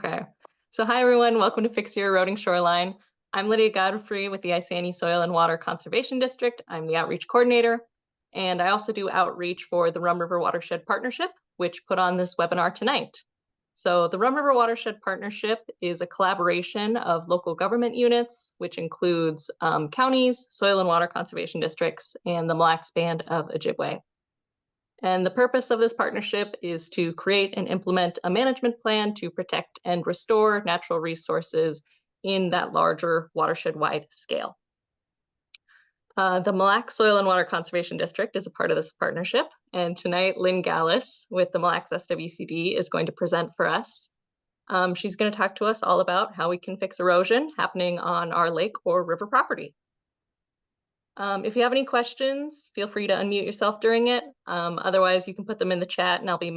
Okay. So hi, everyone. Welcome to Fix Your Eroding Shoreline. I'm Lydia Godfrey with the Isani Soil and Water Conservation District. I'm the outreach coordinator, and I also do outreach for the Rum River Watershed Partnership, which put on this webinar tonight. So the Rum River Watershed Partnership is a collaboration of local government units, which includes counties, soil and water conservation districts, and the Mille Lacs Band of Ojibwe. And the purpose of this partnership is to create and implement a management plan to protect and restore natural resources in that larger watershed-wide scale. The Mille Lacs Soil and Water Conservation District is a part of this partnership, and tonight Lynn Gallice with the Mille Lacs SWCD is going to present for us. She's going to talk to us all about how we can fix erosion happening on our lake or river property. If you have any questions, feel free to unmute yourself during it. Otherwise, you can put them in the chat and I'll be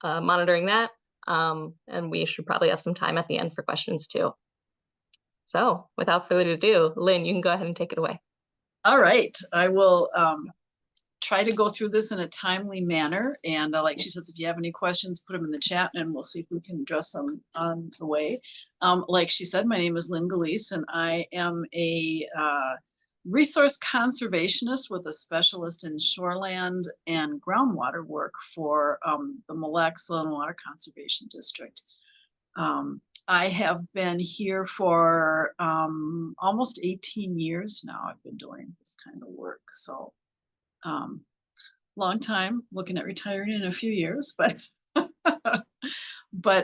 monitoring that. And we should probably have some time at the end for questions too. So without further ado, Lynn, you can go ahead and take it away. All right, I will try to go through this in a timely manner. And like she says, if you have any questions, put them in the chat and we'll see if we can address them on the way. Like she said, my name is Lynn Gallice and I am a resource conservationist with a specialist in shoreland and groundwater work for the Mille Lacs Soil and Water Conservation District. I have been here for almost 18 years now. I've been doing this kind of work. So long time, looking at retiring in a few years, but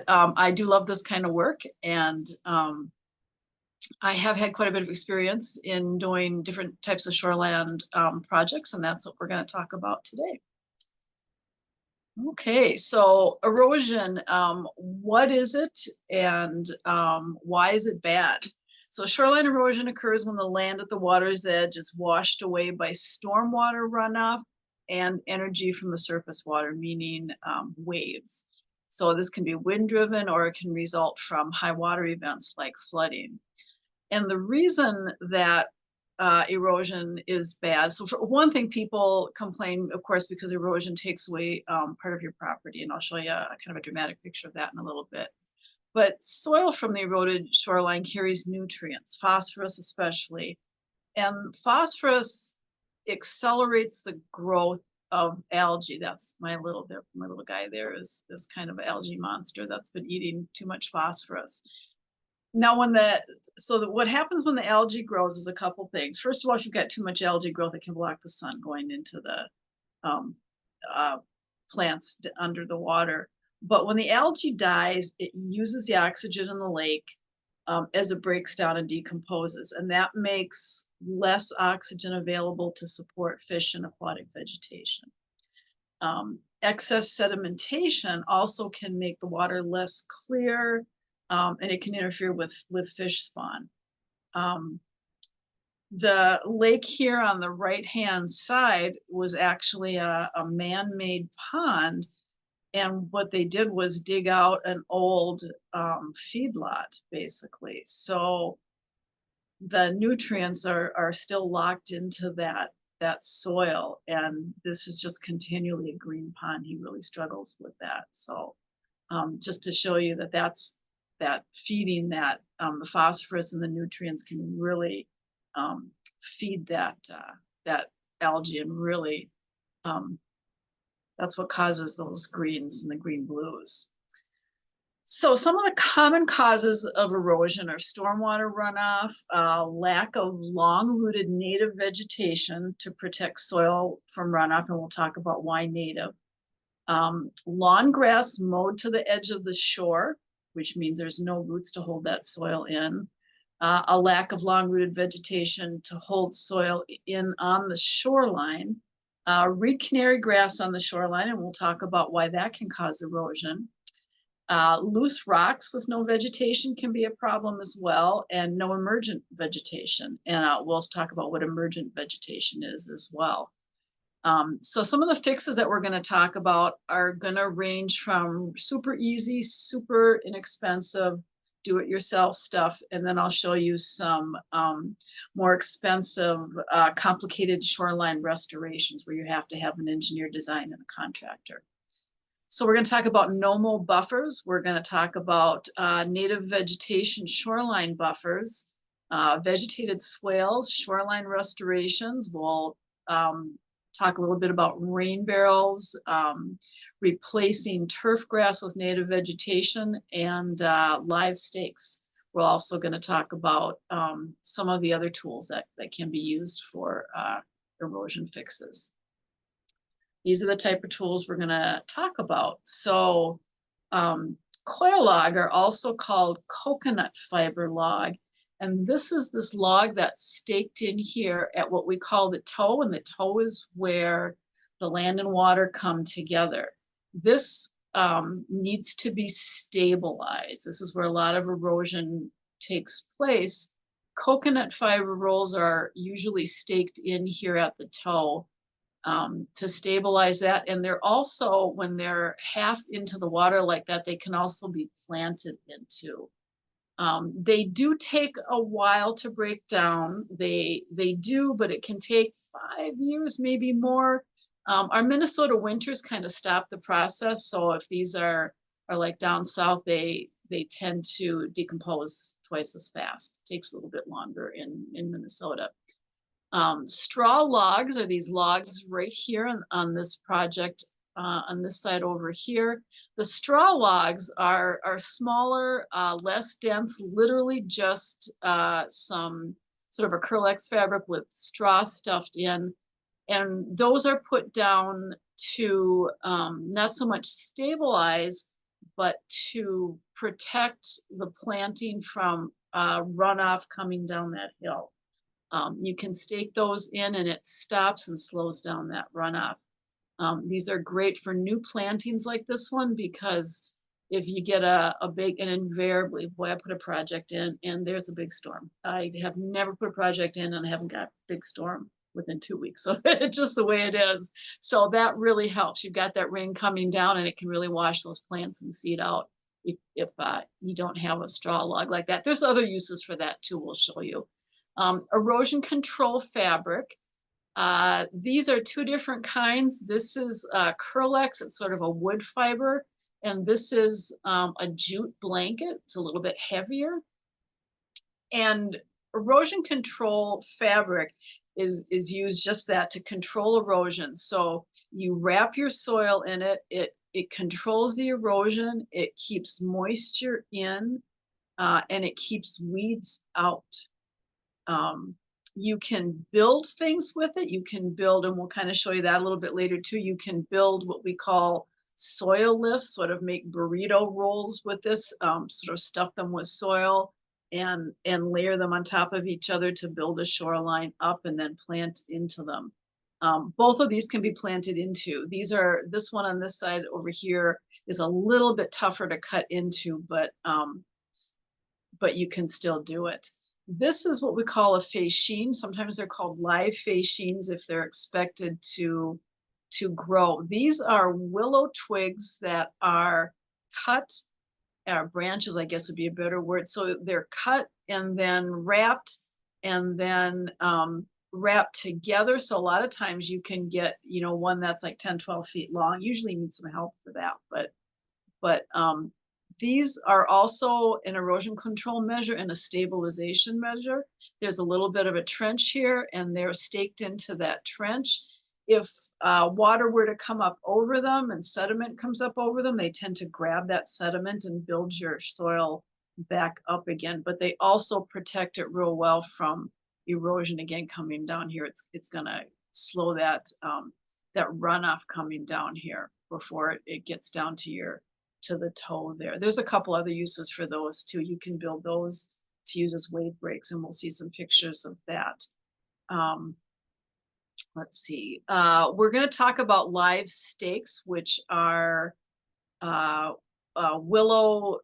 I do love this kind of work. And I have had quite a bit of experience in doing different types of shoreland projects, and that's what we're going to talk about today. Okay, so erosion, what is it and why is it bad? So shoreline erosion occurs when the land at the water's edge is washed away by stormwater runoff and energy from the surface water, meaning waves. So this can be wind-driven or it can result from high water events like flooding. And the reason that erosion is bad, so for one thing, people complain, of course, because erosion takes away part of your property, and I'll show you a kind of a dramatic picture of that in a little bit. But soil from the eroded shoreline carries nutrients, phosphorus especially, and phosphorus accelerates the growth of algae. That's my little guy there is this kind of algae monster that's been eating too much phosphorus. Now, what happens when the algae grows is a couple things. First of all, if you've got too much algae growth, it can block the sun going into the plants under the water. But when the algae dies, it uses the oxygen in the lake as it breaks down and decomposes, and that makes less oxygen available to support fish and aquatic vegetation. Excess sedimentation also can make the water less clear, and it can interfere with fish spawn. The lake here on the right-hand side was actually a man-made pond, and what they did was dig out an old feedlot, basically. So the nutrients are still locked into that soil, and this is just continually a green pond. He really struggles with that. So just to show you that feeding that the phosphorus and the nutrients can really feed that algae, and really that's what causes those greens and the green blues. So some of the common causes of erosion are stormwater runoff, lack of long-rooted native vegetation to protect soil from runoff, and we'll talk about why native. Lawn grass mowed to the edge of the shore, which means there's no roots to hold that soil in. A lack of long-rooted vegetation to hold soil in on the shoreline. Reed canary grass on the shoreline, and we'll talk about why that can cause erosion. Loose rocks with no vegetation can be a problem as well, and no emergent vegetation. And we'll talk about what emergent vegetation is as well. So some of the fixes that we're going to talk about are going to range from super easy, super inexpensive, do-it-yourself stuff, and then I'll show you some more expensive, complicated shoreline restorations where you have to have an engineer design and a contractor. So we're going to talk about no-mow buffers. We're going to talk about native vegetation shoreline buffers, vegetated swales, shoreline restorations. We'll talk a little bit about rain barrels, replacing turf grass with native vegetation, and live stakes. We're also going to talk about some of the other tools that can be used for erosion fixes. These are the type of tools we're going to talk about. So coir log are also called coconut fiber log. And this is this log that's staked in here at what we call the toe, and the toe is where the land and water come together. This needs to be stabilized. This is where a lot of erosion takes place. Coconut fiber rolls are usually staked in here at the toe to stabilize that. And they're also, when they're half into the water like that, they can also be planted into. They do take a while to break down. They do, but it can take 5 years, maybe more. Our Minnesota winters kind of stop the process. So if these are like down south, they tend to decompose twice as fast. It takes a little bit longer in Minnesota. Straw logs are these logs right here on this project, on this side over here. The straw logs are smaller, less dense, literally just some sort of acrylex fabric with straw stuffed in. And those are put down to not so much stabilize, but to protect the planting from runoff coming down that hill. You can stake those in and it stops and slows down that runoff. These are great for new plantings like this one, because if you get a big, and invariably, boy, I put a project in and there's a big storm. I have never put a project in and I haven't got a big storm within 2 weeks. So it's just the way it is. So that really helps. You've got that rain coming down and it can really wash those plants and seed out if you don't have a straw log like that. There's other uses for that too, we'll show you. Erosion control fabric. These are two different kinds. This is Curlex, it's sort of a wood fiber, and this is a jute blanket. It's a little bit heavier. And erosion control fabric is used just that, to control erosion. So you wrap your soil in it, it controls the erosion, it keeps moisture in, and it keeps weeds out. You can build things with it. You can build, and we'll kind of show you that a little bit later too. You can build what we call soil lifts, sort of make burrito rolls with this, sort of stuff them with soil and layer them on top of each other to build a shoreline up and then plant into them. Both of these can be planted into. This one on this side over here is a little bit tougher to cut into, but you can still do it. This is what we call a fascine. Sometimes they're called live fascines if they're expected to grow. These are willow twigs that are cut, or branches, I guess would be a better word. So they're cut and then wrapped and then wrapped together. So a lot of times you can get, one that's like 10, 12 feet long. Usually you need some help for that, but these are also an erosion control measure and a stabilization measure. There's a little bit of a trench here and they're staked into that trench. If water were to come up over them and sediment comes up over them, they tend to grab that sediment and build your soil back up again. But they also protect it real well from erosion again coming down here. It's gonna slow that runoff coming down here before it gets down to the toe there. There's a couple other uses for those too. You can build those to use as wave breaks, and we'll see some pictures of that. Let's see. We're going to talk about live stakes, which are willow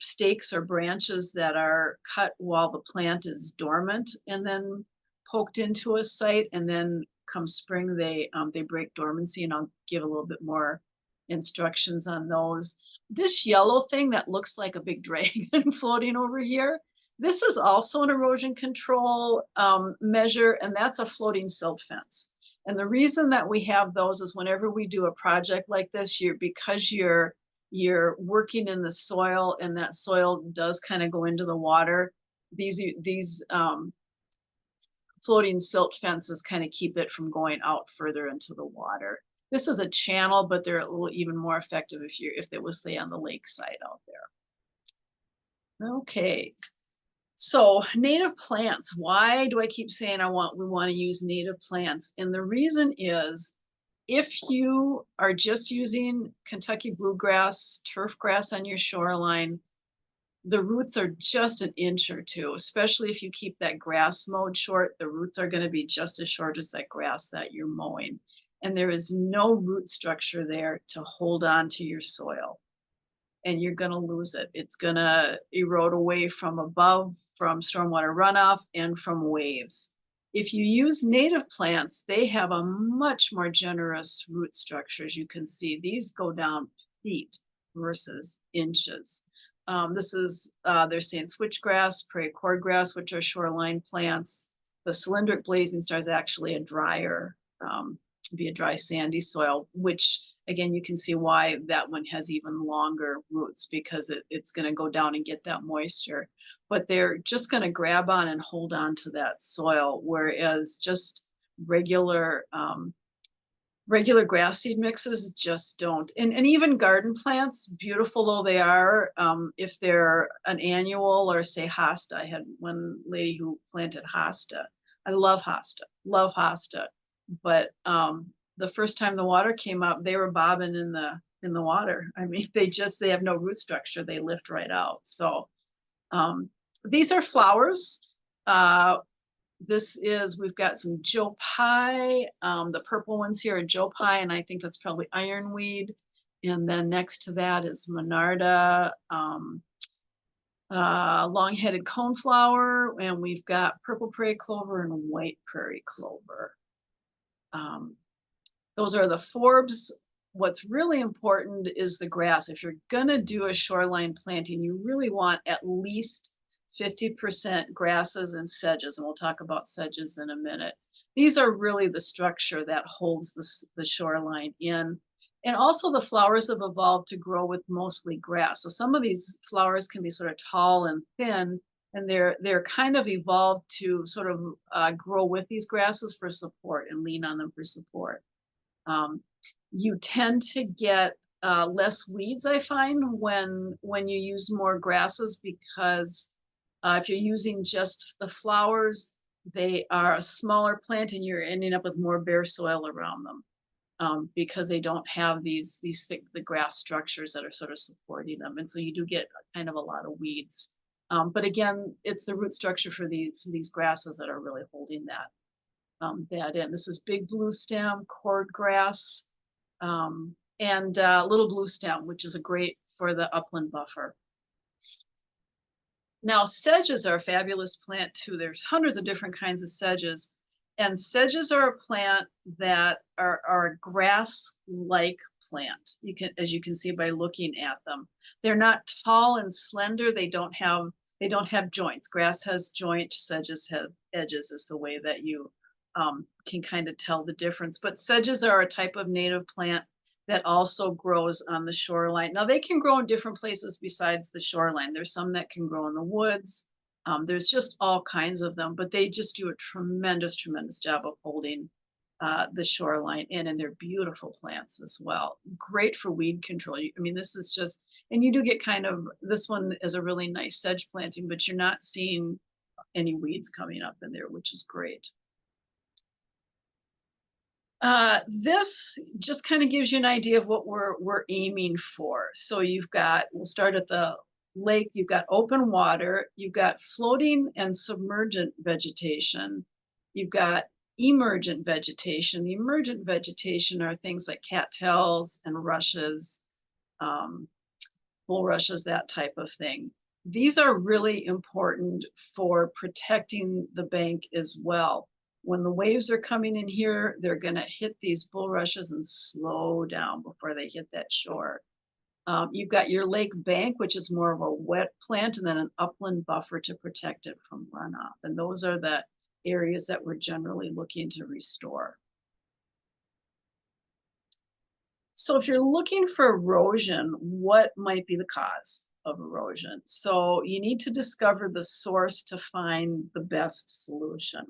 stakes or branches that are cut while the plant is dormant and then poked into a site, and then come spring they break dormancy, and I'll give a little bit more instructions on those. This yellow thing that looks like a big dragon floating over here, this is also an erosion control measure, and that's a floating silt fence. And the reason that we have those is whenever we do a project like this, because you're working in the soil and that soil does kind of go into the water, these floating silt fences kind of keep it from going out further into the water. This is a channel, but they're a little even more effective if it was, say, on the lake side out there. Okay. So native plants, why do I keep saying we want to use native plants? And the reason is, if you are just using Kentucky bluegrass, turf grass on your shoreline, the roots are just an inch or two, especially if you keep that grass mowed short, the roots are going to be just as short as that grass that you're mowing. And there is no root structure there to hold on to your soil. And you're going to lose it. It's going to erode away from above, from stormwater runoff, and from waves. If you use native plants, they have a much more generous root structure. As you can see, these go down feet versus inches. This is, they're saying switchgrass, prairie cordgrass, which are shoreline plants. The cylindric blazing star is actually a drier, be a dry sandy soil, which again, you can see why that one has even longer roots, because it's going to go down and get that moisture. But they're just going to grab on and hold on to that soil, whereas just regular grass seed mixes just don't. And even garden plants, beautiful though they are, if they're an annual or say hosta. I had one lady who planted hosta. I love hosta, but the first time the water came up, they were bobbing in the water. I mean, they have no root structure. They lift right out. So these are flowers. We've got some Joe Pye. The purple ones here are Joe Pye, and I think that's probably ironweed. And then next to that is Monarda, long-headed coneflower, and we've got purple prairie clover and white prairie clover. Those are the forbs. What's really important is the grass. If you're gonna do a shoreline planting, you really want at least 50% grasses and sedges, and we'll talk about sedges in a minute. These are really the structure that holds the shoreline in. And also the flowers have evolved to grow with mostly grass. So some of these flowers can be sort of tall and thin, and they're kind of evolved to sort of grow with these grasses for support and lean on them for support. You tend to get less weeds, I find, when you use more grasses, because if you're using just the flowers, they are a smaller plant and you're ending up with more bare soil around them, because they don't have these thick grass structures that are sort of supporting them. And so you do get kind of a lot of weeds. But again, it's the root structure for these grasses that are really holding that in. This is big blue stem, cordgrass, and little blue stem, which is great for the upland buffer. Now, sedges are a fabulous plant too. There's hundreds of different kinds of sedges, and sedges are a plant that are a grass-like plant. As you can see by looking at them, they're not tall and slender. They don't have joints. Grass has joints, sedges have edges, is the way that you can kind of tell the difference. But sedges are a type of native plant that also grows on the shoreline. Now, they can grow in different places besides the shoreline. There's some that can grow in the woods. There's just all kinds of them, but they just do a tremendous job of holding the shoreline in, and they're beautiful plants as well. Great for weed control. I mean, this is just, and you do get this one is a really nice sedge planting, but you're not seeing any weeds coming up in there, which is great. This just kind of gives you an idea of what we're aiming for. So we'll start at the lake, you've got open water, you've got floating and submergent vegetation, you've got emergent vegetation. The emergent vegetation are things like cattails and rushes, bulrushes, that type of thing. These are really important for protecting the bank as well. When the waves are coming in here, they're going to hit these bulrushes and slow down before they hit that shore. You've got your lake bank, which is more of a wet plant, and then an upland buffer to protect it from runoff. And those are the areas that we're generally looking to restore. So if you're looking for erosion, what might be the cause of erosion? So you need to discover the source to find the best solution.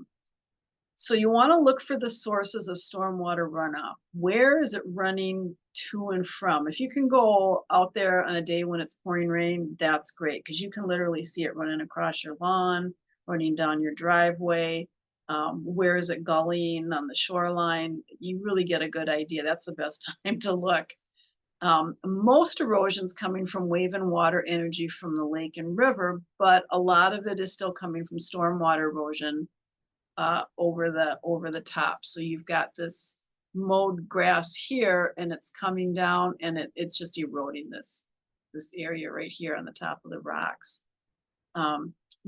So you want to look for the sources of stormwater runoff. Where is it running to and from? If you can go out there on a day when it's pouring rain, that's great, because you can literally see it running across your lawn, running down your driveway. Where is it gullying on the shoreline? You really get a good idea. That's the best time to look. Most erosion's coming from wave and water energy from the lake and river, but a lot of it is still coming from stormwater erosion over the top. So you've got this mowed grass here, and it's coming down, and it's just eroding this area right here on the top of the rocks.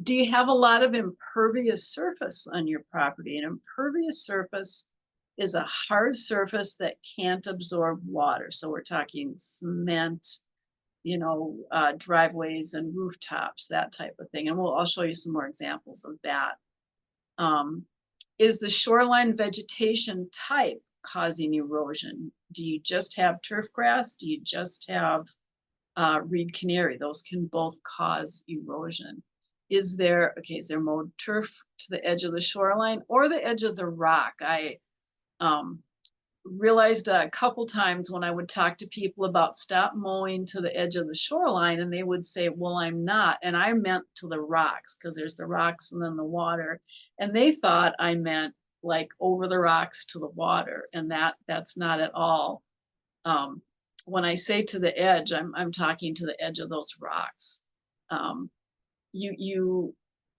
Do you have a lot of impervious surface on your property? An impervious surface is a hard surface that can't absorb water. So we're talking cement, driveways and rooftops, that type of thing. And I'll show you some more examples of that. Is the shoreline vegetation type causing erosion? Do you just have turf grass? Do you just have reed canary? Those can both cause erosion. Is there mowed turf to the edge of the shoreline or the edge of the rock? I realized a couple times when I would talk to people about stop mowing to the edge of the shoreline, and they would say, well, I'm not. And I meant to the rocks, because there's the rocks and then the water. And they thought I meant like over the rocks to the water. And that's not at all. When I say to the edge, I'm talking to the edge of those rocks.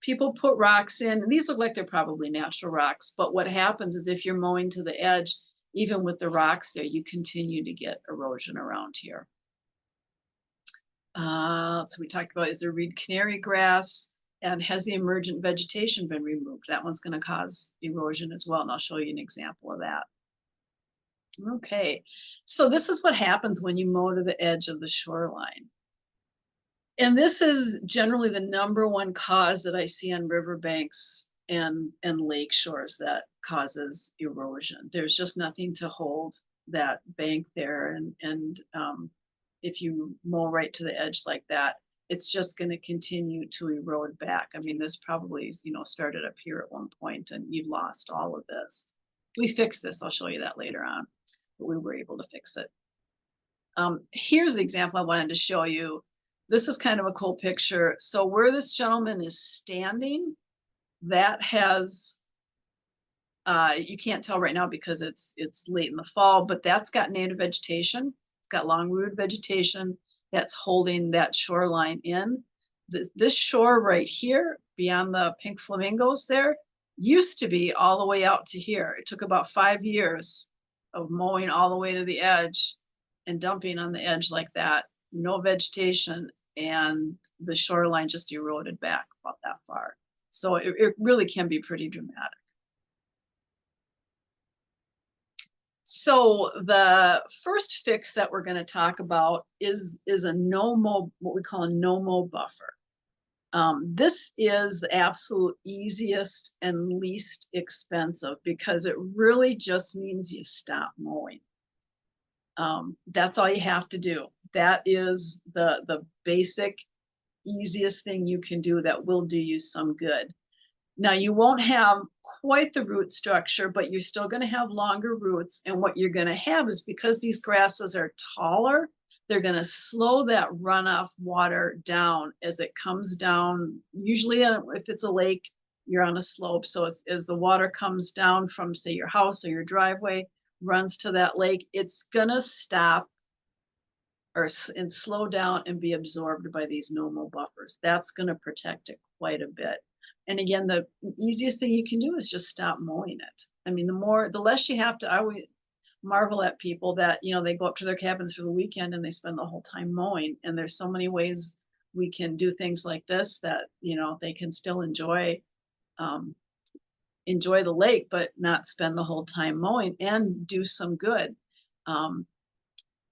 People put rocks in, and these look like they're probably natural rocks, but what happens is if you're mowing to the edge, even with the rocks there, you continue to get erosion around here. So we talked about, is there reed canary grass, and has the emergent vegetation been removed? That one's going to cause erosion as well, and I'll show you an example of that. Okay, so this is what happens when you mow to the edge of the shoreline. And this is generally the #1 cause that I see on riverbanks and lake shores that causes erosion. There's just nothing to hold that bank there. And if you mow right to the edge like that, it's just going to continue to erode back. I mean, this probably, started up here at one point, and you lost all of this. We fixed this. I'll show you that later on, but we were able to fix it. Here's the example I wanted to show you. This is kind of a cool picture. So where this gentleman is standing, that has, you can't tell right now because it's late in the fall, but that's got native vegetation. It's got long-rooted vegetation that's holding that shoreline in. This shore right here, beyond the pink flamingos there, used to be all the way out to here. It took about 5 years of mowing all the way to the edge and dumping on the edge like that. No vegetation, and the shoreline just eroded back about that far. So it really can be pretty dramatic. So the first fix that we're going to talk about is a no-mow, what we call a no-mow buffer. This is the absolute easiest and least expensive, because it really just means you stop mowing. That's all you have to do. That is the basic, easiest thing you can do that will do you some good. Now, you won't have quite the root structure, but you're still going to have longer roots. And what you're going to have is, because these grasses are taller, they're going to slow that runoff water down as it comes down. Usually, if it's a lake, you're on a slope. So as the water comes down from, say, your house or your driveway, runs to that lake, it's going to stop and slow down and be absorbed by these no-mow buffers. That's going to protect it quite a bit. And again, the easiest thing you can do is just stop mowing it. I mean, the less you have to. I always marvel at people that, they go up to their cabins for the weekend and they spend the whole time mowing. And there's so many ways we can do things like this that, they can still enjoy the lake, but not spend the whole time mowing and do some good.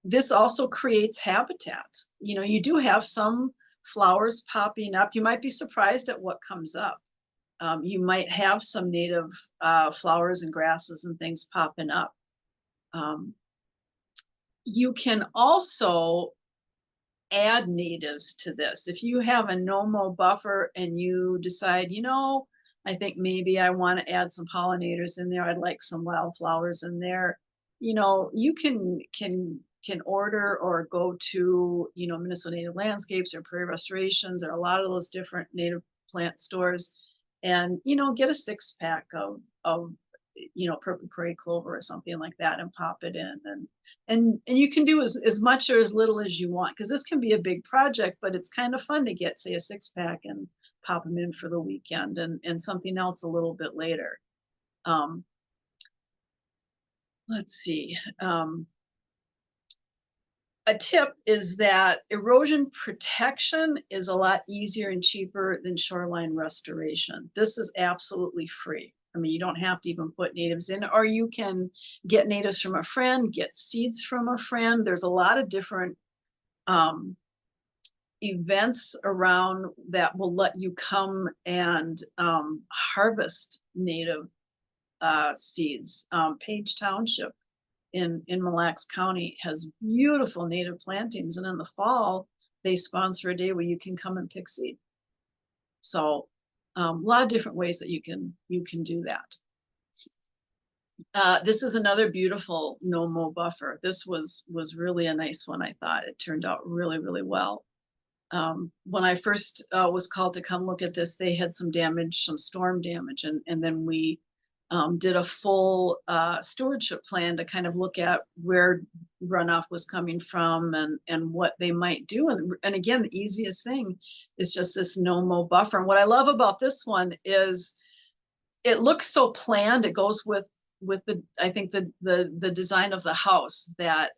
This also creates habitat. You do have some flowers popping up. You might be surprised at what comes up. You might have some native flowers and grasses and things popping up. You can also add natives to this. If you have a no-mow buffer and you decide, you know, I think maybe I want to add some pollinators in there. I'd like some wildflowers in there. You know, you can order or go to, you know, Minnesota Native Landscapes or Prairie Restorations or a lot of those different native plant stores, and you know, get a 6-pack of you know, purple prairie clover or something like that and pop it in, and you can do as much or as little as you want, because this can be a big project, but it's kind of fun to get, say, a 6-pack and pop them in for the weekend, and something else a little bit later. Let's see. A tip is that erosion protection is a lot easier and cheaper than shoreline restoration. This is absolutely free. I mean, you don't have to even put natives in, or you can get natives from a friend, get seeds from a friend. There's a lot of different events around that will let you come and harvest native seeds. Page Township in Mille Lacs County has beautiful native plantings, and in the fall they sponsor a day where you can come and pick seed. So a lot of different ways that you can do that. This is another beautiful no-mow buffer. This was really a nice one. I thought it turned out really well. When I first was called to come look at this, they had some damage, some storm damage, and then we did a full stewardship plan to kind of look at where runoff was coming from and what they might do. And again, the easiest thing is just this no-mow buffer. And what I love about this one is it looks so planned. It goes with the, I think the design of the house, that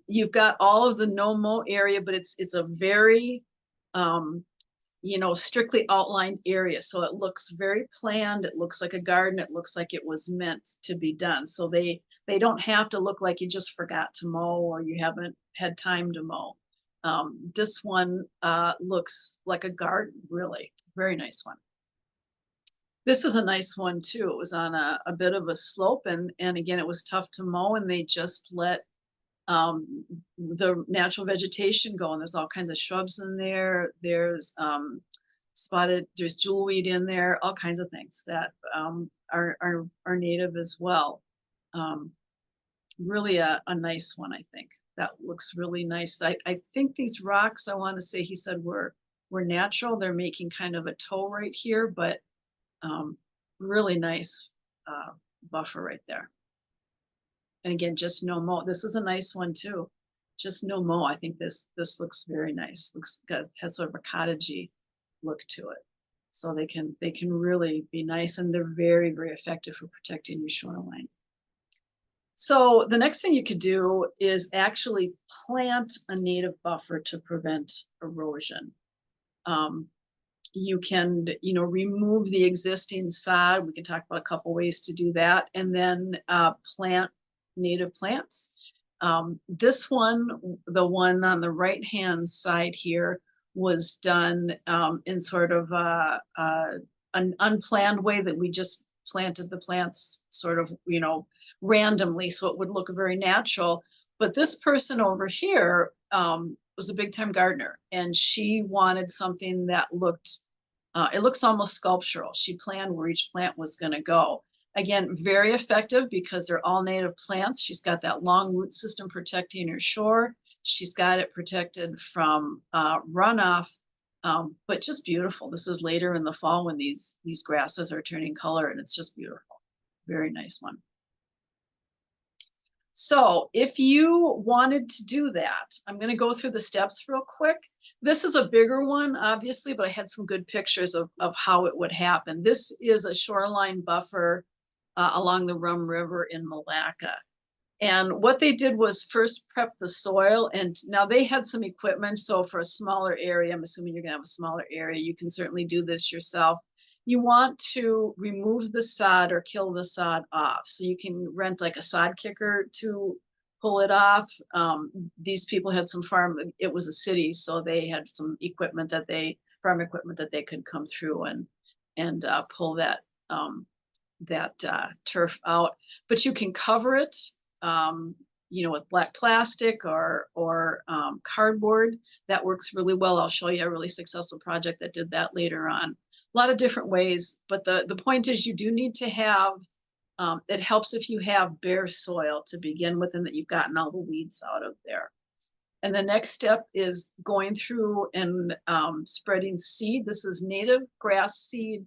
you've got all of the no-mow area, but it's a very you know, strictly outlined area. So it looks very planned. It looks like a garden. It looks like it was meant to be done. So they don't have to look like you just forgot to mow or you haven't had time to mow. This one looks like a garden, really. Very nice one. This is a nice one too. It was on a bit of a slope, and again, it was tough to mow, and they just let the natural vegetation go, and there's all kinds of shrubs in there. There's there's jewelweed in there, all kinds of things that are native as well. Really a nice one, I think. That looks really nice. I think these rocks, I want to say, he said were natural. They're making kind of a toe right here, but really nice buffer right there. And again, just no mow. This is a nice one too. Just no mow. I think this looks very nice. Has sort of a cottagey look to it. So they can really be nice, and they're very effective for protecting your shoreline. So the next thing you could do is actually plant a native buffer to prevent erosion. You can, you know, remove the existing sod. We can talk about a couple ways to do that, and then plant native plants. This one, the one on the right hand side here, was done in sort of an unplanned way, that we just planted the plants sort of, you know, randomly, so it would look very natural. But this person over here was a big time gardener, and she wanted something that looked, it looks almost sculptural. She planned where each plant was going to go. Again, very effective because they're all native plants. She's got that long root system protecting her shore. She's got it protected from runoff, but just beautiful. This is later in the fall when these grasses are turning color, and it's just beautiful. Very nice one. So if you wanted to do that, I'm going to go through the steps real quick. This is a bigger one, obviously, but I had some good pictures of how it would happen. This is a shoreline buffer along the Rum River in Mille Lacs. And what they did was first prep the soil, and now they had some equipment. So for a smaller area, I'm assuming you're going to have a smaller area, you can certainly do this yourself. You want to remove the sod or kill the sod off. So you can rent like a sod kicker to pull it off. These people had some farm, it was a city, so they had some equipment farm equipment that they could come through and pull that turf out. But you can cover it. you know, with black plastic or cardboard. That works really well. I'll show you a really successful project that did that later on. A lot of different ways, but the point is you do need to have, it helps if you have bare soil to begin with and that you've gotten all the weeds out of there. And the next step is going through and spreading seed. This is native grass seed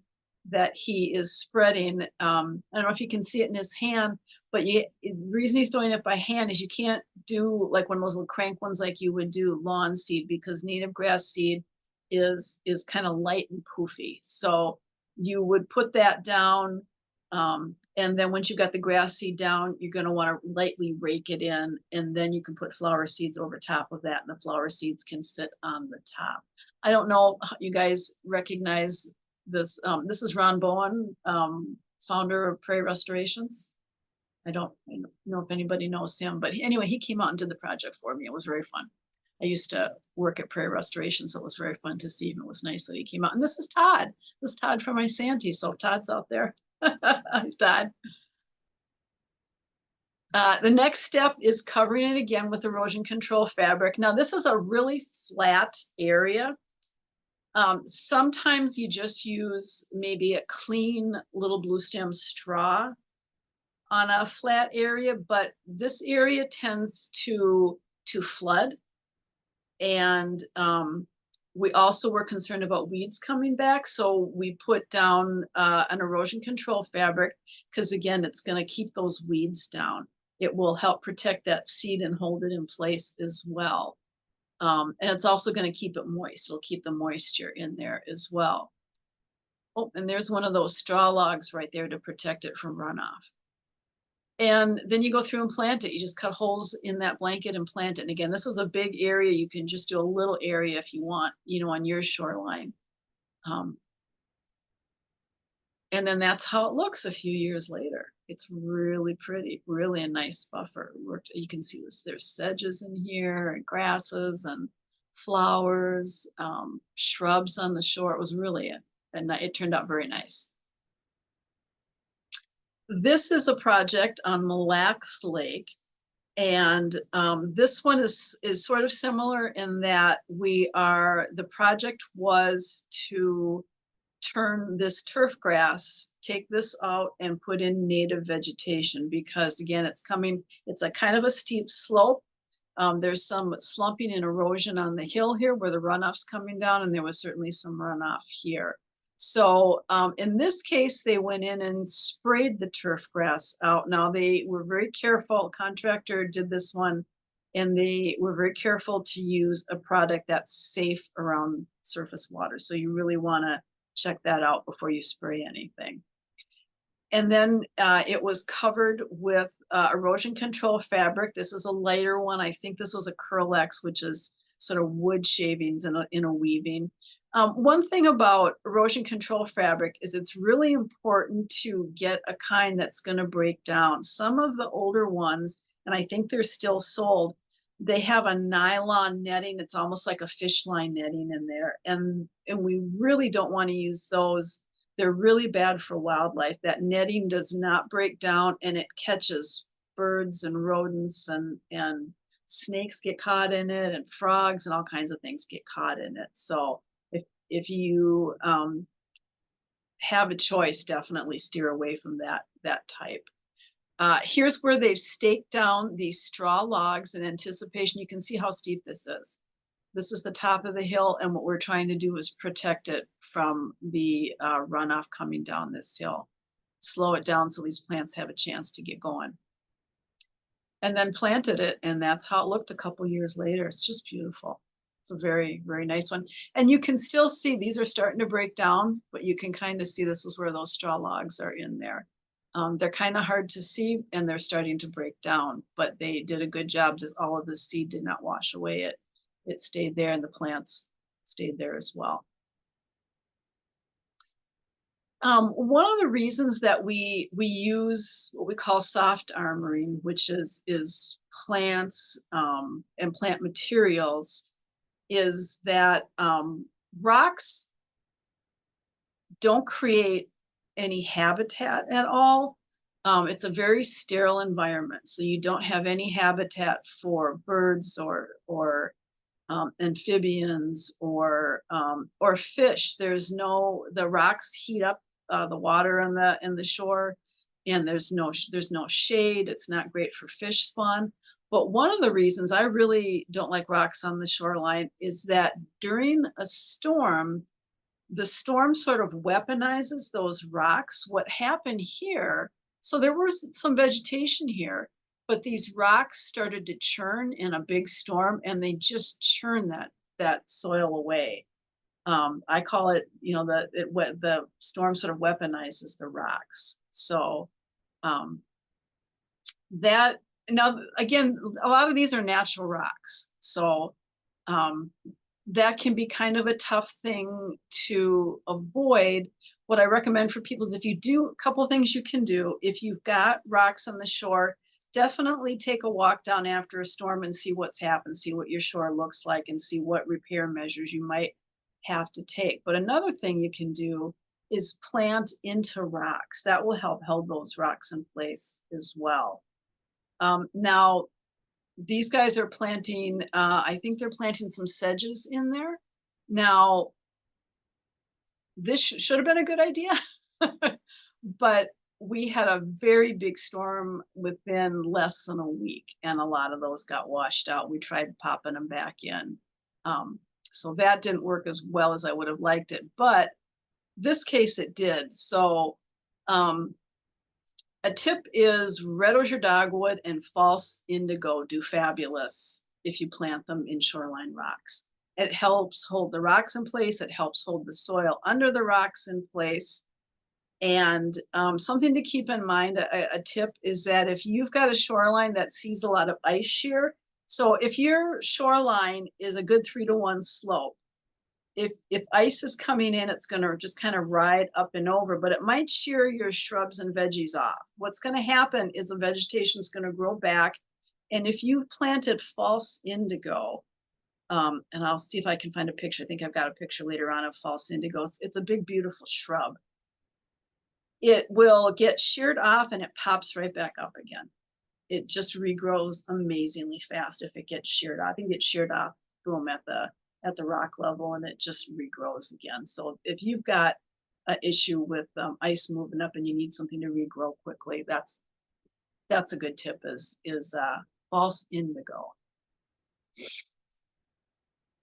that he is spreading. I don't know if you can see it in his hand, but the reason he's doing it by hand is you can't do like one of those little crank ones like you would do lawn seed, because native grass seed is kind of light and poofy. So you would put that down, and then once you got the grass seed down, you're going to want to lightly rake it in, and then you can put flower seeds over top of that, and the flower seeds can sit on the top. I don't know how you guys recognize this. This is Ron Bowen, founder of Prairie Restorations. I don't know if anybody knows him, but anyway, he came out and did the project for me. It was very fun. I used to work at Prairie Restoration, so it was very fun to see him. It was nice that he came out. And this is Todd. This is Todd from Isanti. So if Todd's out there, he's Todd. The next step is covering it again with erosion control fabric. Now, this is a really flat area. Sometimes you just use maybe a clean little blue stem straw on a flat area, but this area tends to flood. And we also were concerned about weeds coming back. So we put down an erosion control fabric, because again, it's going to keep those weeds down. It will help protect that seed and hold it in place as well. And it's also going to keep it moist. It'll keep the moisture in there as well. Oh, and there's one of those straw logs right there to protect it from runoff. And then you go through and plant it. You just cut holes in that blanket and plant it. And again, this is a big area. You can just do a little area if you want, you know, on your shoreline. And then that's how it looks a few years later. It's really pretty, really a nice buffer. You can see this, there's sedges in here and grasses and flowers, shrubs on the shore. It was really, it turned out very nice. This is a project on Mille Lacs Lake, and this one is sort of similar in that the project was to turn this turf grass, take this out and put in native vegetation, because again, it's a kind of a steep slope. There's some slumping and erosion on the hill here where the runoff's coming down, and there was certainly some runoff here. So in this case, they went in and sprayed the turf grass out. Now, they were very careful. Contractor did this one, and they were very careful to use a product that's safe around surface water. So you really want to check that out before you spray anything. And then it was covered with erosion control fabric. This is a lighter one. I think this was a Curlex, which is sort of wood shavings in a weaving. One thing about erosion control fabric is it's really important to get a kind that's going to break down. Some of the older ones, and I think they're still sold, they have a nylon netting. It's almost like a fish line netting in there. And we really don't want to use those. They're really bad for wildlife. That netting does not break down, and it catches birds and rodents, and snakes get caught in it, and frogs and all kinds of things get caught in it. So if you have a choice, definitely steer away from that type. Here's where they've staked down these straw logs in anticipation. You can see how steep this is. This is the top of the hill, and what we're trying to do is protect it from the runoff coming down this hill. Slow it down so these plants have a chance to get going. And then planted it, and that's how it looked a couple years later. It's just beautiful. It's a very, very nice one. And you can still see these are starting to break down, but you can kind of see this is where those straw logs are in there. They're kind of hard to see, and they're starting to break down, but they did a good job. Just all of the seed did not wash away. It stayed there, and the plants stayed there as well. One of the reasons that we use what we call soft armoring, which is plants and plant materials, is that rocks don't create any habitat at all. It's a very sterile environment, so you don't have any habitat for birds or amphibians or fish. The rocks heat up the water in the shore, and there's no shade. It's not great for fish spawn. But one of the reasons I really don't like rocks on the shoreline is that during a storm, the storm sort of weaponizes those rocks. What happened here, so there was some vegetation here, but these rocks started to churn in a big storm, and they just churn that soil away. I call it, the storm sort of weaponizes the rocks. So that now again, a lot of these are natural rocks, so that can be kind of a tough thing to avoid. What I recommend for people is, if you do, a couple of things you can do. If you've got rocks on the shore, definitely take a walk down after a storm and see what's happened, see what your shore looks like, and see what repair measures you might have to take. But another thing you can do is plant into rocks. That will help hold those rocks in place as well. Now, these guys are planting, I think they're planting some sedges in there. Now, this should have been a good idea, but we had a very big storm within less than a week, and a lot of those got washed out. We tried popping them back in. So that didn't work as well as I would have liked it, but this case it did. So a tip is red osier dogwood and false indigo do fabulous if you plant them in shoreline rocks. It helps hold the rocks in place. It helps hold the soil under the rocks in place. And something to keep in mind, a tip is that if you've got a shoreline that sees a lot of ice shear, so if your shoreline is a good 3-to-1 slope, if ice is coming in, it's going to just kind of ride up and over, but it might shear your shrubs and veggies off. What's going to happen is the vegetation is going to grow back. And if you've planted false indigo, and I'll see if I can find a picture. I think I've got a picture later on of false indigo. It's a big, beautiful shrub. It will get sheared off and it pops right back up again. It just regrows amazingly fast if it gets sheared off. I think it gets sheared off, boom, at the rock level, and it just regrows again. So if you've got an issue with ice moving up and you need something to regrow quickly, that's a good tip, is false indigo.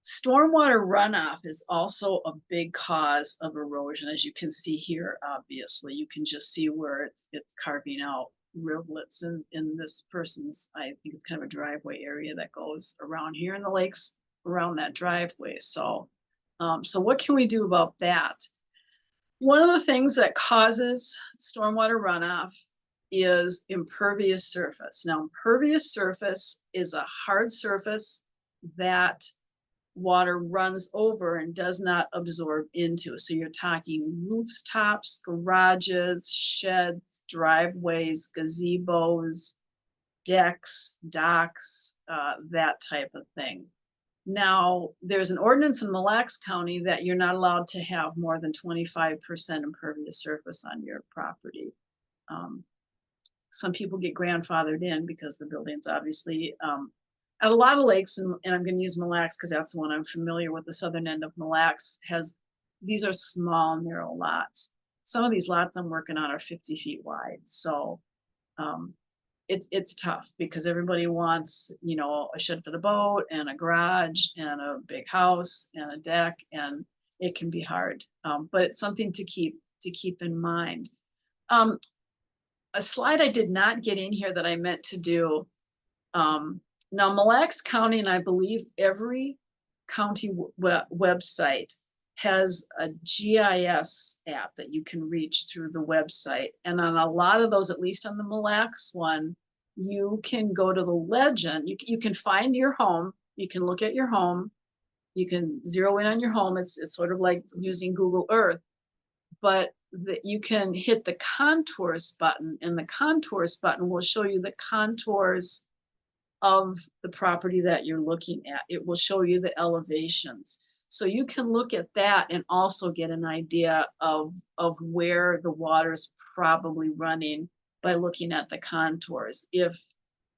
Stormwater runoff is also a big cause of erosion. As you can see here, obviously, you can just see where it's carving out rivulets in this person's, I think it's kind of a driveway area that goes around here in the lakes around that driveway. So what can we do about that? One of the things that causes stormwater runoff is impervious surface. Now, impervious surface is a hard surface that water runs over and does not absorb into. So you're talking rooftops, garages, sheds, driveways, gazebos, decks, docks, that type of thing. Now, there's an ordinance in Mille Lacs County that you're not allowed to have more than 25% impervious surface on your property. Some people get grandfathered in because the building's obviously at a lot of lakes, and I'm going to use Mille Lacs because that's the one I'm familiar with. The southern end of Mille Lacs these are small, narrow lots. Some of these lots I'm working on are 50 feet wide. So it's tough because everybody wants, a shed for the boat and a garage and a big house and a deck, and it can be hard. But it's something to keep in mind. A slide I did not get in here that I meant to do. Now, Mille Lacs County, and I believe every county website has a GIS app that you can reach through the website. And on a lot of those, at least on the Mille Lacs one, you can go to the legend. You can find your home. You can look at your home. You can zero in on your home. It's sort of like using Google Earth. But you can hit the contours button, and the contours button will show you the contours of the property that you're looking at. It will show you the elevations. So you can look at that and also get an idea of where the water's probably running by looking at the contours.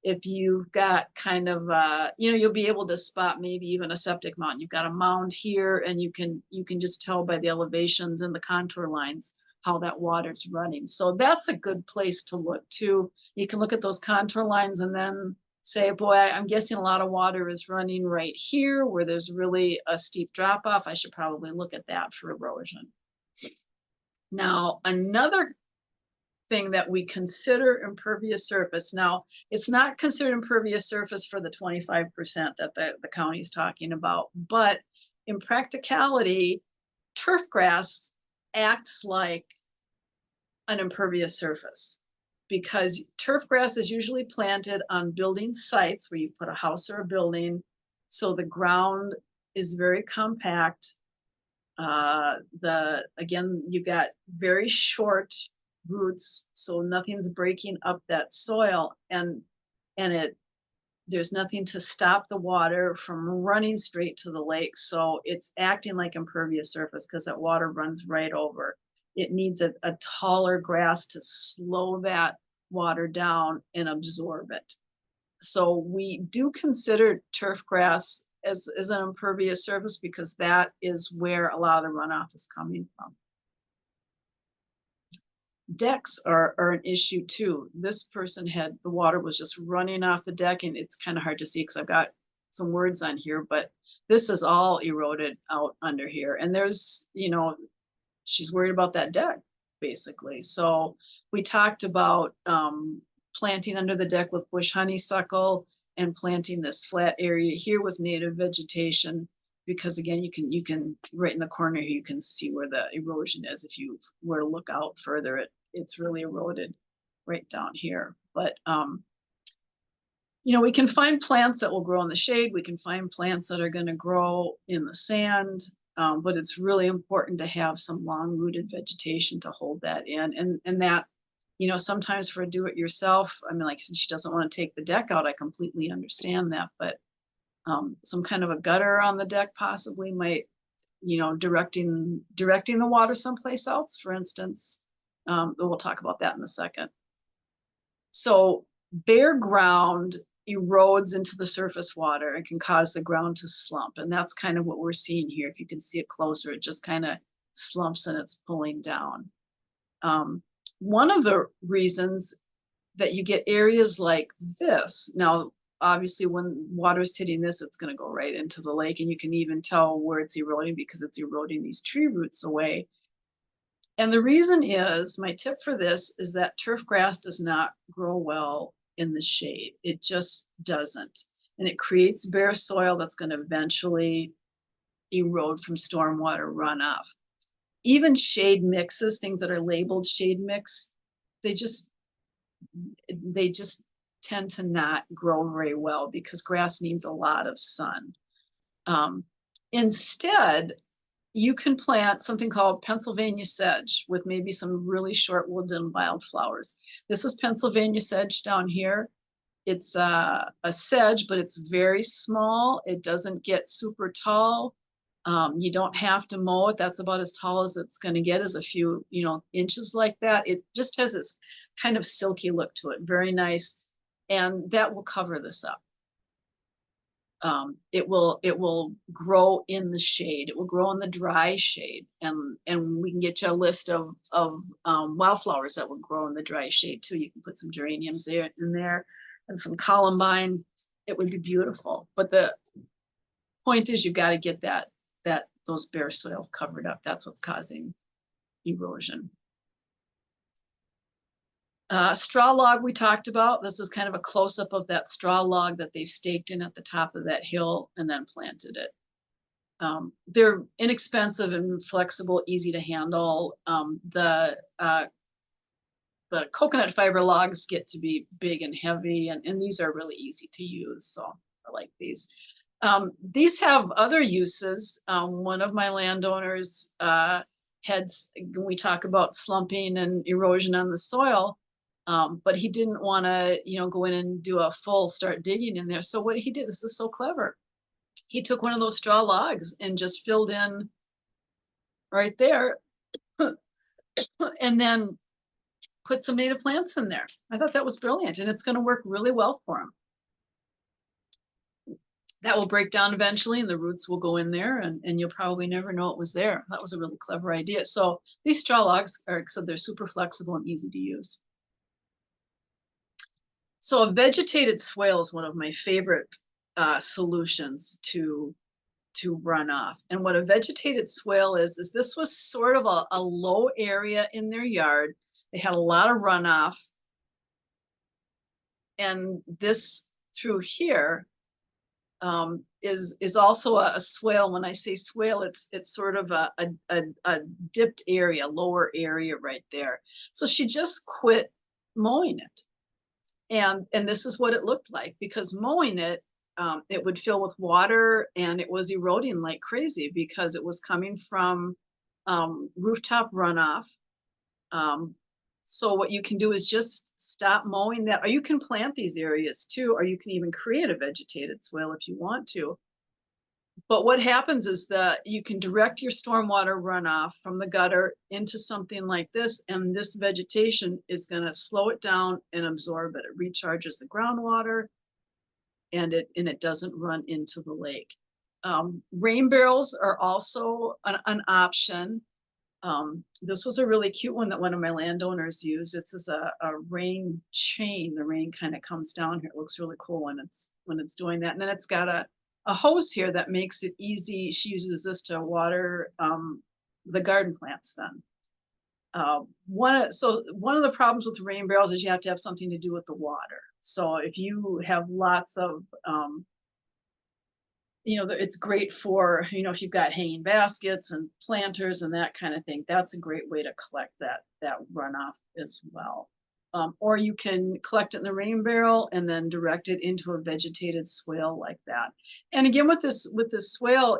If you've got kind of, you'll be able to spot maybe even a septic mound. You've got a mound here, and you can just tell by the elevations and the contour lines how that water's running. So that's a good place to look too. You can look at those contour lines and then say, boy, I'm guessing a lot of water is running right here where there's really a steep drop off. I should probably look at that for erosion. Now, another thing that we consider impervious surface. Now, it's not considered impervious surface for the 25% that the county is talking about, but in practicality, turf grass acts like an impervious surface, because turf grass is usually planted on building sites where you put a house or a building, so the ground is very compact. Again, you got very short roots, so nothing's breaking up that soil, and there's nothing to stop the water from running straight to the lake. So it's acting like impervious surface because that water runs right over. It needs a taller grass to slow that water down and absorb it. So we do consider turf grass as an impervious surface because that is where a lot of the runoff is coming from. Decks are an issue too. This person had, the water was just running off the deck, and it's kind of hard to see because I've got some words on here, but this is all eroded out under here. And there's, she's worried about that deck basically. So we talked about planting under the deck with bush honeysuckle and planting this flat area here with native vegetation, because again, you can right in the corner here, you can see where the erosion is. If you were to look out further, it's really eroded right down here. But we can find plants that will grow in the shade. We can find plants that are going to grow in the sand, but it's really important to have some long-rooted vegetation to hold that in. And that, sometimes for a do-it-yourself, I mean, like, since she doesn't want to take the deck out, I completely understand that, but some kind of a gutter on the deck possibly might, directing the water someplace else, for instance. We'll talk about that in a second. So bare ground erodes into the surface water and can cause the ground to slump. And that's kind of what we're seeing here. If you can see it closer, it just kind of slumps and it's pulling down. One of the reasons that you get areas like this, now, obviously when water is hitting this, it's going to go right into the lake, and you can even tell where it's eroding because it's eroding these tree roots away. And the reason is, my tip for this is that turf grass does not grow well in the shade. It just doesn't. And it creates bare soil that's going to eventually erode from stormwater runoff. Even shade mixes, things that are labeled shade mix, they just tend to not grow very well because grass needs a lot of sun. Instead, you can plant something called Pennsylvania sedge with maybe some really short woodland wildflowers. This is Pennsylvania sedge down here. It's a sedge, but it's very small. It doesn't get super tall. You don't have to mow it. That's about as tall as it's going to get, is a few, inches like that. It just has this kind of silky look to it. Very nice. And that will cover this up. It will grow in the shade. It will grow in the dry shade. And we can get you a list of wildflowers that will grow in the dry shade too. You can put some geraniums in there and some columbine. It would be beautiful. But the point is, you've got to get those bare soils covered up. That's what's causing erosion. Straw log we talked about. This is kind of a close-up of that straw log that they've staked in at the top of that hill and then planted it. They're inexpensive and flexible, easy to handle. The coconut fiber logs get to be big and heavy, and these are really easy to use, so I like these. These have other uses. One of my landowners when we talk about slumping and erosion on the soil, but he didn't want to, go in and do a full start digging in there. So what he did, this is so clever. He took one of those straw logs and just filled in right there, and then put some native plants in there. I thought that was brilliant, and it's going to work really well for them. That will break down eventually, and the roots will go in there, and you'll probably never know it was there. That was a really clever idea. So these straw logs are, so they're super flexible and easy to use. So a vegetated swale is one of my favorite solutions to runoff. And what a vegetated swale is this was sort of a low area in their yard. They had a lot of runoff. And this through here is also a swale. When I say swale, it's sort of a dipped area, lower area right there. So she just quit mowing it. And this is what it looked like, because mowing it, it would fill with water, and it was eroding like crazy because it was coming from rooftop runoff. So what you can do is just stop mowing that, or you can plant these areas too, or you can even create a vegetated swale if you want to. But what happens is that you can direct your stormwater runoff from the gutter into something like this, and this vegetation is going to slow it down and absorb it. It recharges the groundwater, and it doesn't run into the lake. Rain barrels are also an option. This was a really cute one that one of my landowners used. This is a rain chain. The rain kind of comes down here. It looks really cool when it's doing that. And then it's got a hose here that makes it easy. She uses this to water the garden plants then. One of the problems with rain barrels is you have to have something to do with the water. So if you have lots of it's great for, if you've got hanging baskets and planters and that kind of thing, that's a great way to collect that runoff as well. Or you can collect it in the rain barrel and then direct it into a vegetated swale like that. And again, with this swale,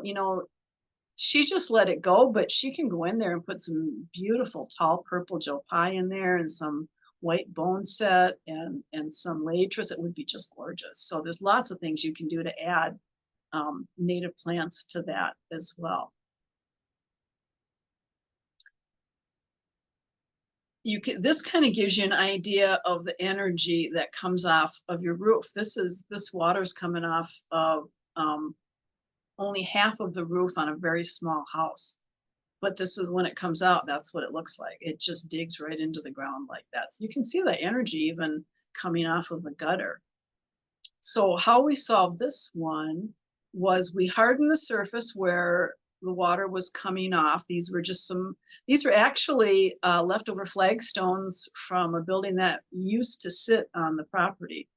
she just let it go, but she can go in there and put some beautiful tall purple Joe Pye in there and some white bone set and some latris. It would be just gorgeous. So there's lots of things you can do to add native plants to that as well. This kind of gives you an idea of the energy that comes off of your roof. This water's coming off of only half of the roof on a very small house. But this is when it comes out, that's what it looks like. It just digs right into the ground like that. So you can see the energy even coming off of the gutter. So how we solved this one was we hardened the surface where the water was coming off. These were actually leftover flagstones from a building that used to sit on the property.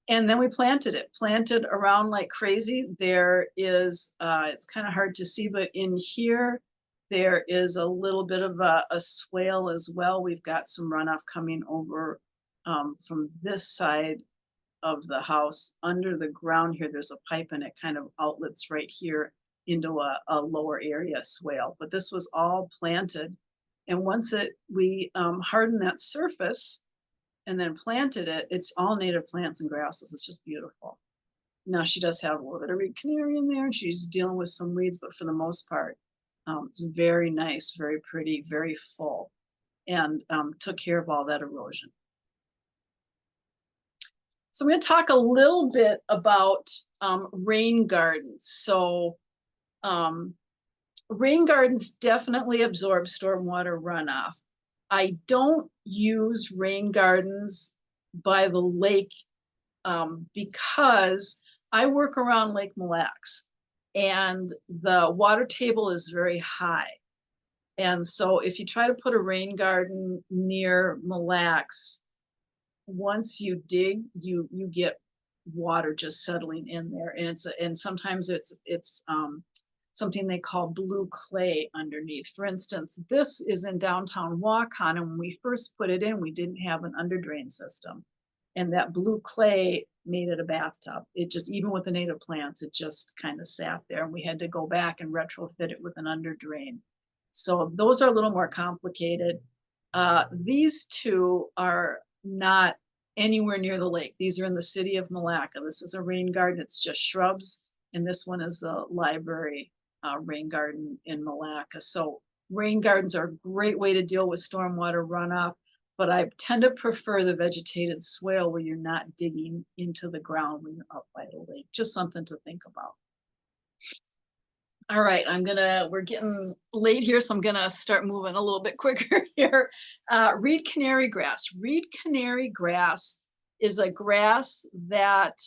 And then we planted around like crazy. There is, it's kind of hard to see, but in here, there is a little bit of a swale as well. We've got some runoff coming over from this side of the house. Under the ground here, there's a pipe, and it kind of outlets right here into a lower area swale. But this was all planted. And once we hardened that surface and then planted it, it's all native plants and grasses. It's just beautiful. Now she does have a little bit of reed canary in there, and she's dealing with some weeds, but for the most part, it's very nice, very pretty, very full, and took care of all that erosion. So I'm going to talk a little bit about rain gardens. So rain gardens definitely absorb stormwater runoff. I don't use rain gardens by the lake because I work around Lake Mille Lacs, and the water table is very high. And so if you try to put a rain garden near Mille Lacs, once you dig, you get water just settling in there, and sometimes it's something they call blue clay underneath. For instance, this is in downtown Waukon, and when we first put it in, we didn't have an underdrain system, and that blue clay made it a bathtub. It just, even with the native plants, it just kind of sat there, and we had to go back and retrofit it with an underdrain. So those are a little more complicated. These two are not anywhere near the lake. These are in the city of Mille Lacs. This is a rain garden. It's just shrubs. And this one is the library rain garden in Mille Lacs. So rain gardens are a great way to deal with stormwater runoff. but I tend to prefer the vegetated swale where you're not digging into the ground when you're up by the lake. Just something to think about. All right, we're getting late here, so I'm gonna start moving a little bit quicker here. Reed canary grass. Reed canary grass is a grass that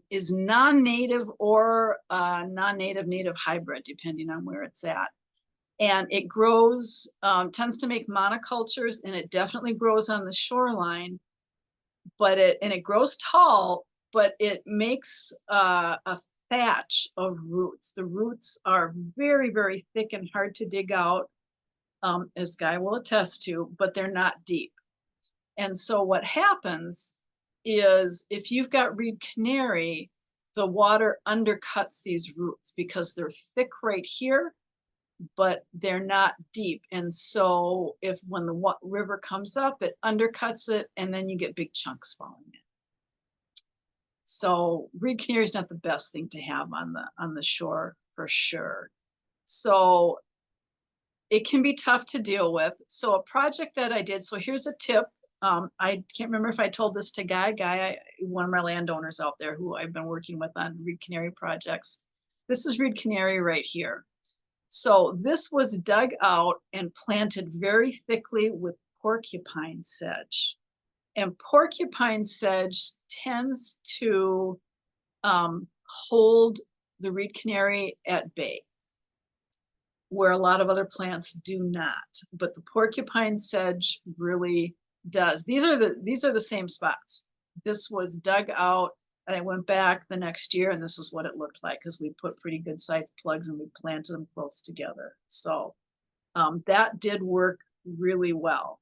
is non-native or non-native native hybrid, depending on where it's at. And it grows, tends to make monocultures, and it definitely grows on the shoreline, but it grows tall, but it makes a thatch of roots. The roots are very, very thick and hard to dig out, as Guy will attest to, but they're not deep. And so what happens is if you've got reed canary, the water undercuts these roots because they're thick right here, but they're not deep. And so when the river comes up, it undercuts it, and then you get big chunks falling in. So reed canary is not the best thing to have on the shore for sure. So it can be tough to deal with. So a project that I did, so here's a tip. I can't remember if I told this to Guy, one of my landowners out there who I've been working with on reed canary projects. This is reed canary right here. So this was dug out and planted very thickly with porcupine sedge. And porcupine sedge tends to hold the reed canary at bay, where a lot of other plants do not. But the porcupine sedge really does. These are the same spots. This was dug out, and I went back the next year, and this is what it looked like, because we put pretty good sized plugs and we planted them close together. So that did work really well.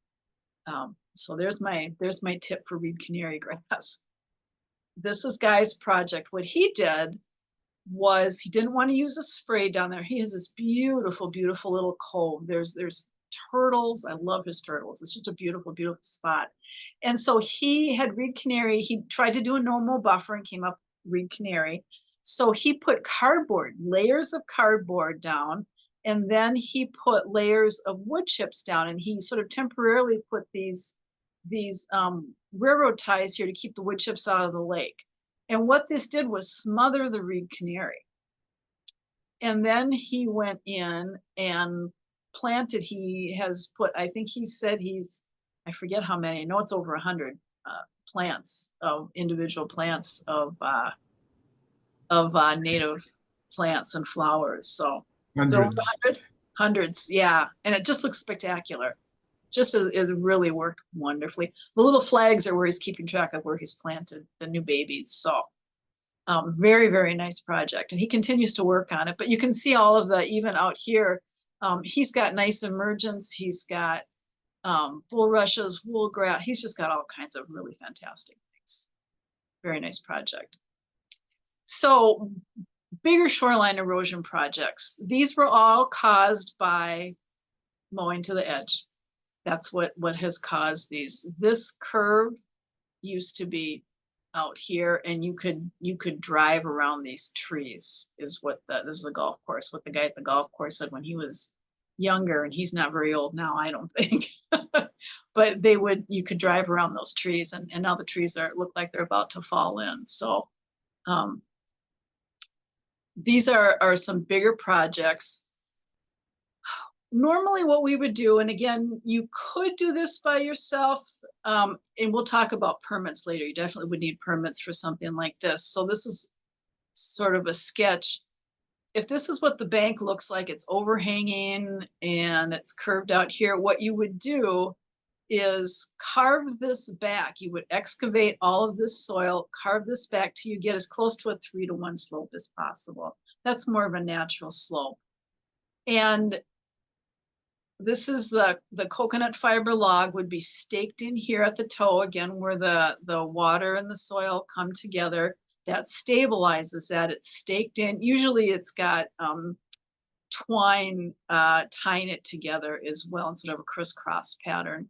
So there's my tip for reed canary grass. This is Guy's project. What he did was he didn't want to use a spray down there. He has this beautiful, beautiful little cove. There's turtles. I love his turtles. It's just a beautiful, beautiful spot. And so he had reed canary. He tried to do a normal buffer and came up reed canary. So he put layers of cardboard down, and then he put layers of wood chips down, and he sort of temporarily put these railroad ties here to keep the wood chips out of the lake. And what this did was smother the reed canary. And then he went in and planted. He has put, I think he said I forget how many, I know it's over 100 plants, of individual plants of native plants and flowers. So hundreds, yeah. And it just looks spectacular. Just is really worked wonderfully. The little flags are where he's keeping track of where he's planted the new babies. So very, very nice project. And he continues to work on it. But you can see all of even out here, he's got nice emergence. He's got bulrushes, woolgrass. He's just got all kinds of really fantastic things. Very nice project. So bigger shoreline erosion projects. These were all caused by mowing to the edge. That's what has caused these. This curve used to be out here, and you could drive around these trees. Is what this is a golf course. What the guy at the golf course said when he was younger, and he's not very old now, I don't think. But you could drive around those trees, and now the trees look like they're about to fall in. So these are some bigger projects. Normally what we would do, and again, you could do this by yourself, and we'll talk about permits later. You definitely would need permits for something like this. So this is sort of a sketch. If this is what the bank looks like, it's overhanging and it's curved out here, what you would do is carve this back. You would excavate all of this soil, carve this back till you get as close to a 3-to-1 slope as possible. That's more of a natural slope. And this is the coconut fiber log would be staked in here at the toe, again, where the water and the soil come together. That stabilizes that. It's staked in. Usually it's got twine tying it together as well instead of a crisscross pattern.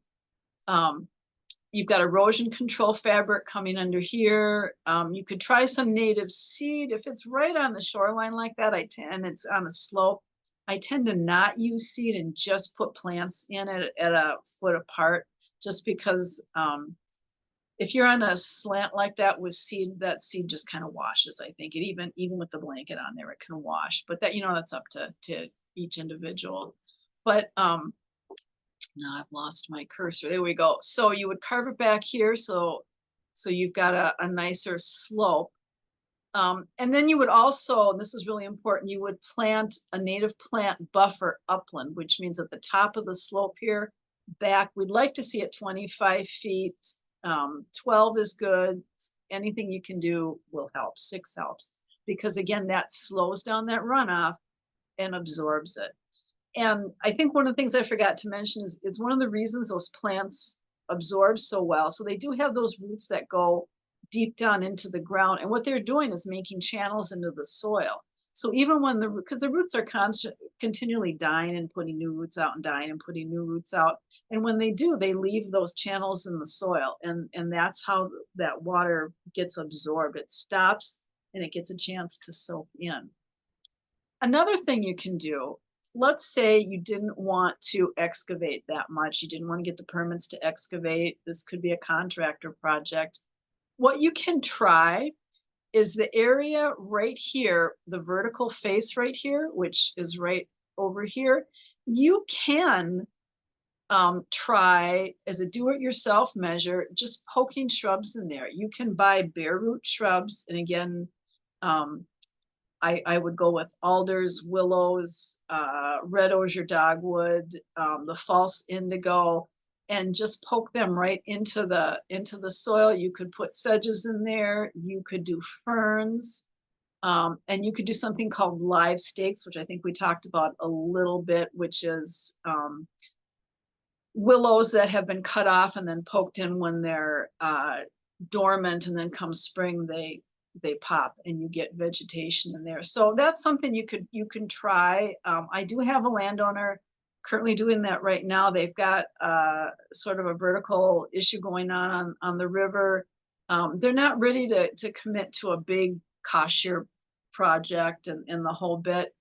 You've got erosion control fabric coming under here. You could try some native seed. If it's right on the shoreline like that, and it's on a slope, I tend to not use seed and just put plants in it at a foot apart, just because if you're on a slant like that with seed, that seed just kind of washes. I think it even with the blanket on there, it can wash. But that, that's up to each individual. But now I've lost my cursor. There we go. So you would carve it back here, so you've got a nicer slope. And then you would also, and this is really important, you would plant a native plant buffer upland, which means at the top of the slope here, back, we'd like to see it 25 feet. 12 is good. Anything you can do will help. 6 helps, because again, that slows down that runoff and absorbs it. And I think one of the things I forgot to mention is it's one of the reasons those plants absorb so well. So they do have those roots that go deep down into the ground. And what they're doing is making channels into the soil. So even when because the roots are continually dying and putting new roots out and dying and putting new roots out. And when they do, they leave those channels in the soil. And that's how that water gets absorbed. It stops and it gets a chance to soak in. Another thing you can do, let's say you didn't want to excavate that much. You didn't want to get the permits to excavate. This could be a contractor project. What you can try is the area right here, the vertical face right here, which is right over here. You can try as a do-it-yourself measure, just poking shrubs in there. You can buy bare root shrubs. And again, I would go with alders, willows, red osier dogwood, the false indigo, and just poke them right into the soil. You could put sedges in there. You could do ferns, and you could do something called live stakes, which I think we talked about a little bit, which is willows that have been cut off and then poked in when they're dormant, and then come spring they pop and you get vegetation in there. So that's something you can try. I do have a landowner currently doing that right now. They've got sort of a vertical issue going on the river. They're not ready to commit to a big cost share project and the whole bit.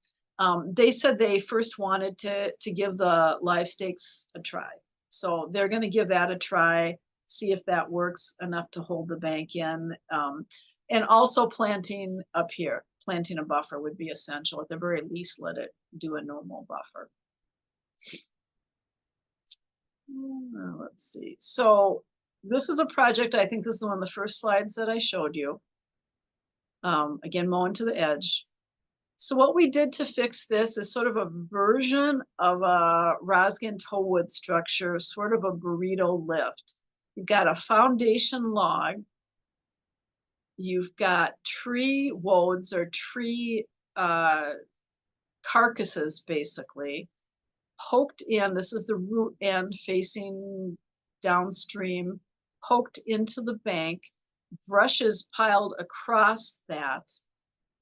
They said they first wanted to give the live stakes a try. So they're going to give that a try, see if that works enough to hold the bank in. And also planting up here, planting a buffer would be essential. At the very least, let it do a normal buffer. Let's see. So this is a project, I think this is one of the first slides that I showed you. Again, mowing to the edge. So what we did to fix this is sort of a version of a Rosgan tow-wood structure, sort of a burrito lift. You've got a foundation log. You've got tree woads or tree carcasses, basically, poked in. This is the root end facing downstream, poked into the bank, brushes piled across that,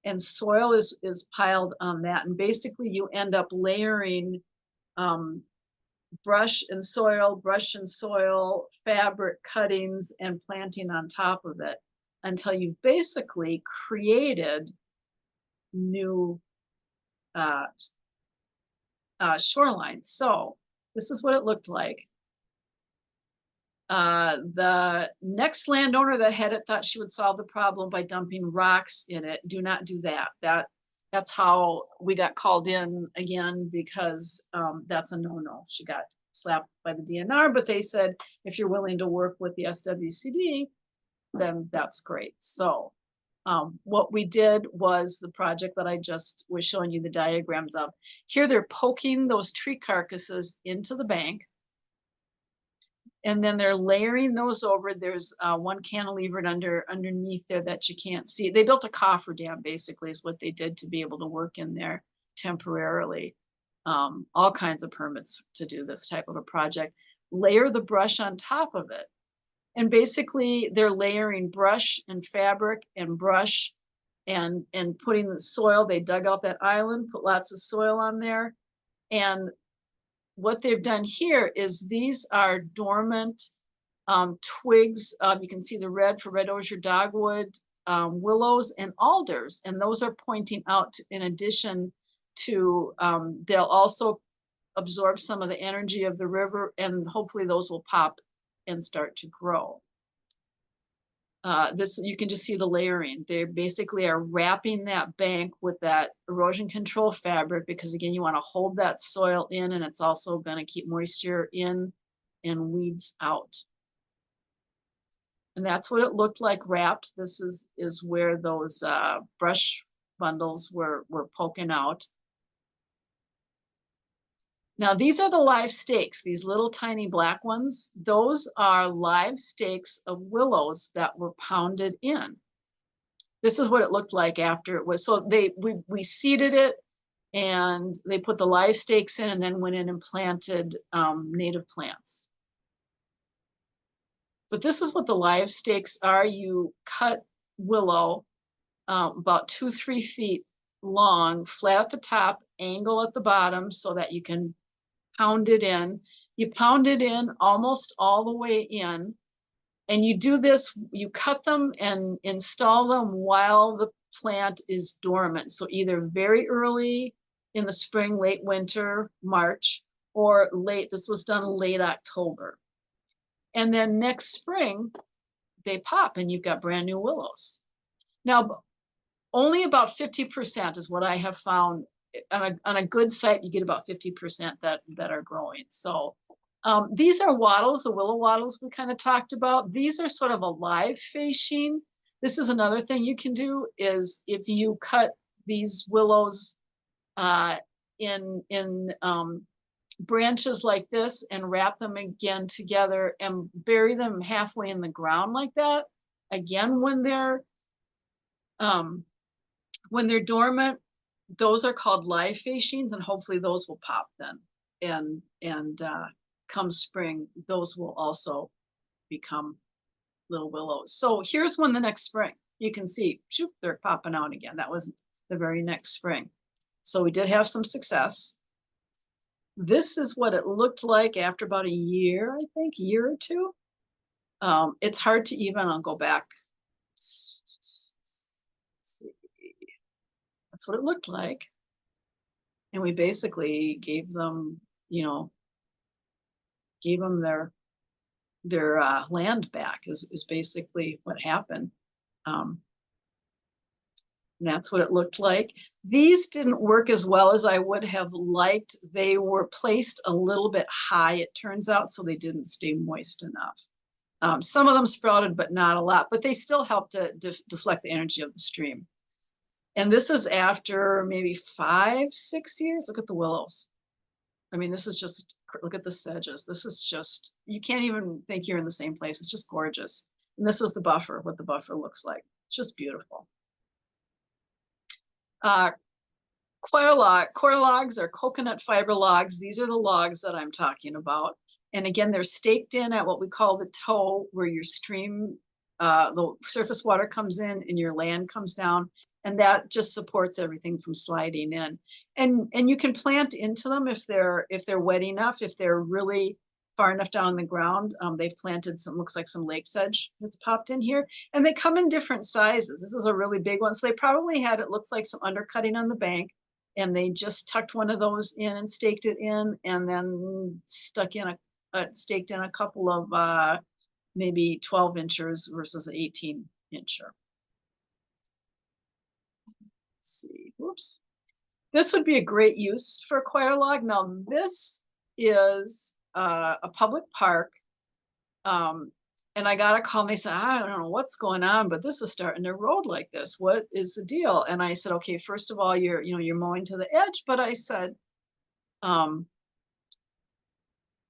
and soil is piled on that. And basically you end up layering brush and soil, fabric cuttings, and planting on top of it, until you've basically created new shorelines. So this is what it looked like. The next landowner that had it thought she would solve the problem by dumping rocks in it. Do not do that. That's how we got called in again, because that's a no-no. She got slapped by the DNR, but they said, if you're willing to work with the SWCD, then that's great. So what we did was the project that I just was showing you the diagrams of. Here they're poking those tree carcasses into the bank, and then they're layering those over. There's one cantilevered underneath there that you can't see. They built a cofferdam, basically, is what they did to be able to work in there temporarily. All kinds of permits to do this type of a project. Layer the brush on top of it. And basically they're layering brush and fabric and brush and putting the soil. They dug out that island, put lots of soil on there. And what they've done here is these are dormant twigs. You can see the red for red osier dogwood, willows and alders. And those are pointing out, in addition to, they'll also absorb some of the energy of the river, and hopefully those will pop and start to grow. This, you can just see the layering. They basically are wrapping that bank with that erosion control fabric, because again, you want to hold that soil in, and it's also going to keep moisture in and weeds out. And that's what it looked like wrapped. This is where those brush bundles were poking out. Now, these are the live stakes, these little tiny black ones. Those are live stakes of willows that were pounded in. This is what it looked like after it was. So we seeded it, and they put the live stakes in, and then went in and planted native plants. But this is what the live stakes are. You cut willow about 2-3 feet long, flat at the top, angle at the bottom, so that you can pound it in. You pound it in almost all the way in. And you do this, you cut them and install them while the plant is dormant. So either very early in the spring, late winter, March, or late, this was done late October. And then next spring, they pop and you've got brand new willows. Now, only about 50% is what I have found. On a good site, you get about 50% that are growing. So these are wattles, the willow wattles we kind of talked about. These are sort of a live fascine. This is another thing you can do, is if you cut these willows in branches like this and wrap them again together and bury them halfway in the ground like that. Again, when they're dormant, those are called live fascines, and hopefully those will pop then. And come spring, those will also become little willows. So here's one the next spring. You can see, shoot, they're popping out again. That was the very next spring. So we did have some success. This is what it looked like after about a year, I think, a year or two. It's hard to even, I'll go back. Let's see. That's what it looked like. And we basically gave them, gave them their land back is basically what happened. And that's what it looked like. These didn't work as well as I would have liked. They were placed a little bit high, it turns out, so they didn't stay moist enough. Some of them sprouted, but not a lot, but they still helped to deflect the energy of the stream. And this is after maybe 5-6 years. Look at the willows. I mean, this is just, look at the sedges. This is just, you can't even think you're in the same place. It's just gorgeous. And this was the buffer, what the buffer looks like. It's just beautiful. Coir logs are coconut fiber logs. These are the logs that I'm talking about. And again, they're staked in at what we call the toe, where your stream, the surface water comes in and your land comes down. And that just supports everything from sliding in. And you can plant into them if they're wet enough, if they're really far enough down in the ground. They've planted some, looks like some lake sedge that's popped in here. And they come in different sizes. This is a really big one. So they probably had, it looks like some undercutting on the bank. And they just tucked one of those in and staked it in, and then staked in a couple of maybe 12 inchers versus an 18 incher. Let's see, whoops. This would be a great use for a coir log. Now this is a public park. And I got a call and they said, I don't know what's going on, but this is starting to erode like this. What is the deal? And I said, okay, first of all, you're mowing to the edge. But I said,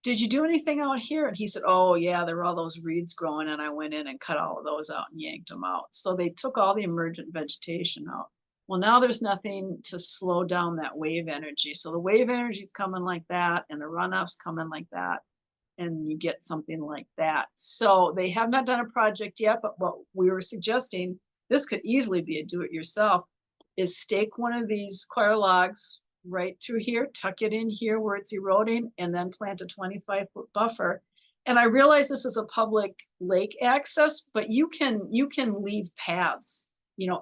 did you do anything out here? And he said, oh yeah, there were all those reeds growing, and I went in and cut all of those out and yanked them out. So they took all the emergent vegetation out. Well, now there's nothing to slow down that wave energy. So the wave energy is coming like that, and the runoff's coming like that, and you get something like that. So they have not done a project yet, but what we were suggesting, this could easily be a do-it-yourself, is stake one of these coir logs right through here, tuck it in here where it's eroding, and then plant a 25-foot buffer. And I realize this is a public lake access, but you can leave paths,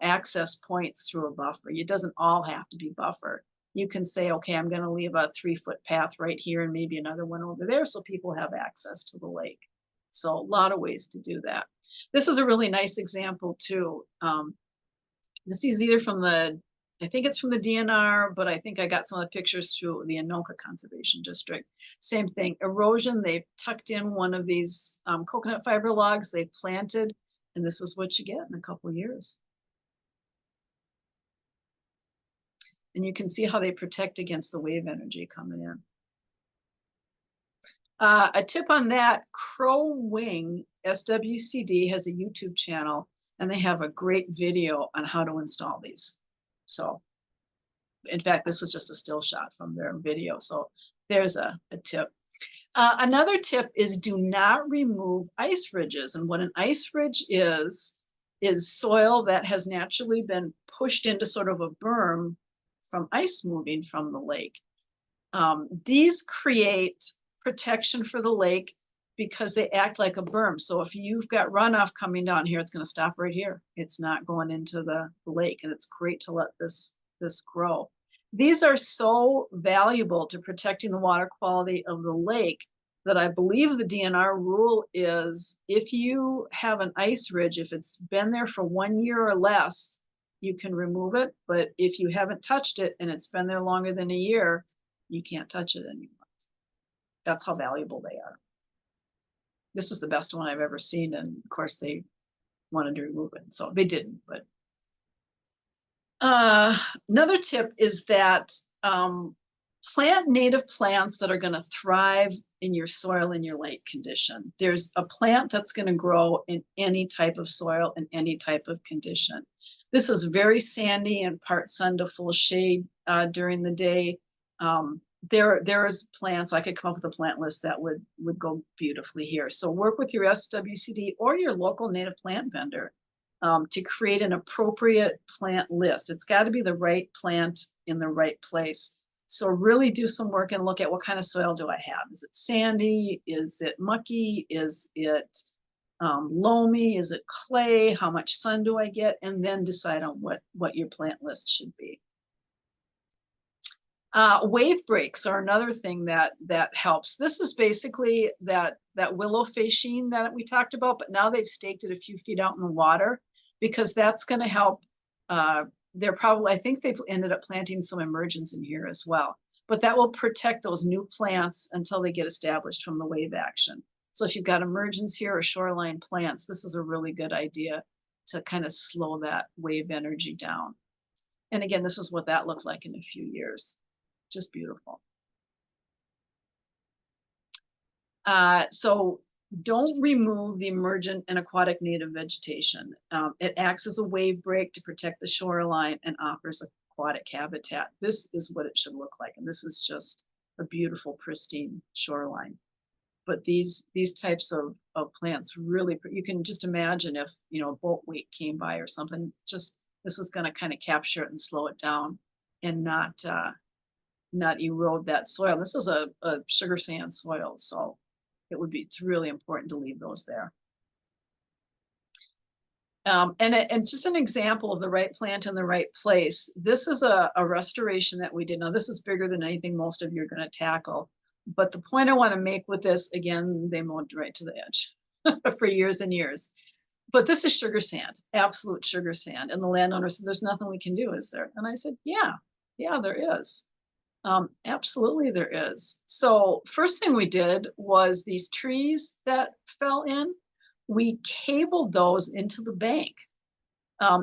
access points through a buffer. It doesn't all have to be buffer. you can say, okay, I'm going to leave a 3-foot path right here and maybe another one over there so people have access to the lake. So a lot of ways to do that. This is a really nice example too. This is either from I think it's from the DNR, but I think I got some of the pictures through the Anoka Conservation District. Same thing, erosion. They've tucked in one of these coconut fiber logs they've planted, and this is what you get in a couple of years. And you can see how they protect against the wave energy coming in. A tip on that, Crow Wing SWCD has a YouTube channel, and they have a great video on how to install these. So, in fact, this was just a still shot from their video. So there's a tip. Another tip is do not remove ice ridges. And what an ice ridge is soil that has naturally been pushed into sort of a berm from ice moving from the lake. These create protection for the lake because they act like a berm. So if you've got runoff coming down here, it's going to stop right here. It's not going into the lake, and it's great to let this grow. These are so valuable to protecting the water quality of the lake that I believe the DNR rule is if you have an ice ridge, if it's been there for 1 year or less, you can remove it. But if you haven't touched it and it's been there longer than a year, you can't touch it anymore. That's how valuable they are. This is the best one I've ever seen. And of course they wanted to remove it. So they didn't, but. Another tip is that plant native plants that are going to thrive in your soil in your lake condition. There's a plant that's going to grow in any type of soil and any type of condition. This is very sandy and part sun to full shade during the day. There is plants, I could come up with a plant list that would go beautifully here. So work with your SWCD or your local native plant vendor to create an appropriate plant list. It's got to be the right plant in the right place. So really do some work and look at what kind of soil do I have? Is it sandy? Is it mucky? Is it loamy? Is it clay? How much sun do I get? And then decide on what your plant list should be. Wave breaks are another thing that helps. This is basically that willow fascine that we talked about, but now they've staked it a few feet out in the water because that's going to help. I think they've ended up planting some emergence in here as well, but that will protect those new plants until they get established from the wave action. So if you've got emergence here or shoreline plants, this is a really good idea to kind of slow that wave energy down. And again, this is what that looked like in a few years. Just beautiful. So don't remove the emergent and aquatic native vegetation. It acts as a wave break to protect the shoreline and offers aquatic habitat. This is what it should look like. And this is just a beautiful, pristine shoreline. But these types of plants really, you can just imagine if, a boat wake came by or something, this is going to kind of capture it and slow it down and not erode that soil. This is a sugar sand soil, so it's really important to leave those there. And just an example of the right plant in the right place. This is a restoration that we did. Now this is bigger than anything most of you are going to tackle. But the point I want to make with this, again, they mowed right to the edge for years and years. But this is sugar sand, absolute sugar sand. And the landowner said, there's nothing we can do, is there? And I said, yeah, there is. Absolutely there is. So first thing we did was these trees that fell in, we cabled those into the bank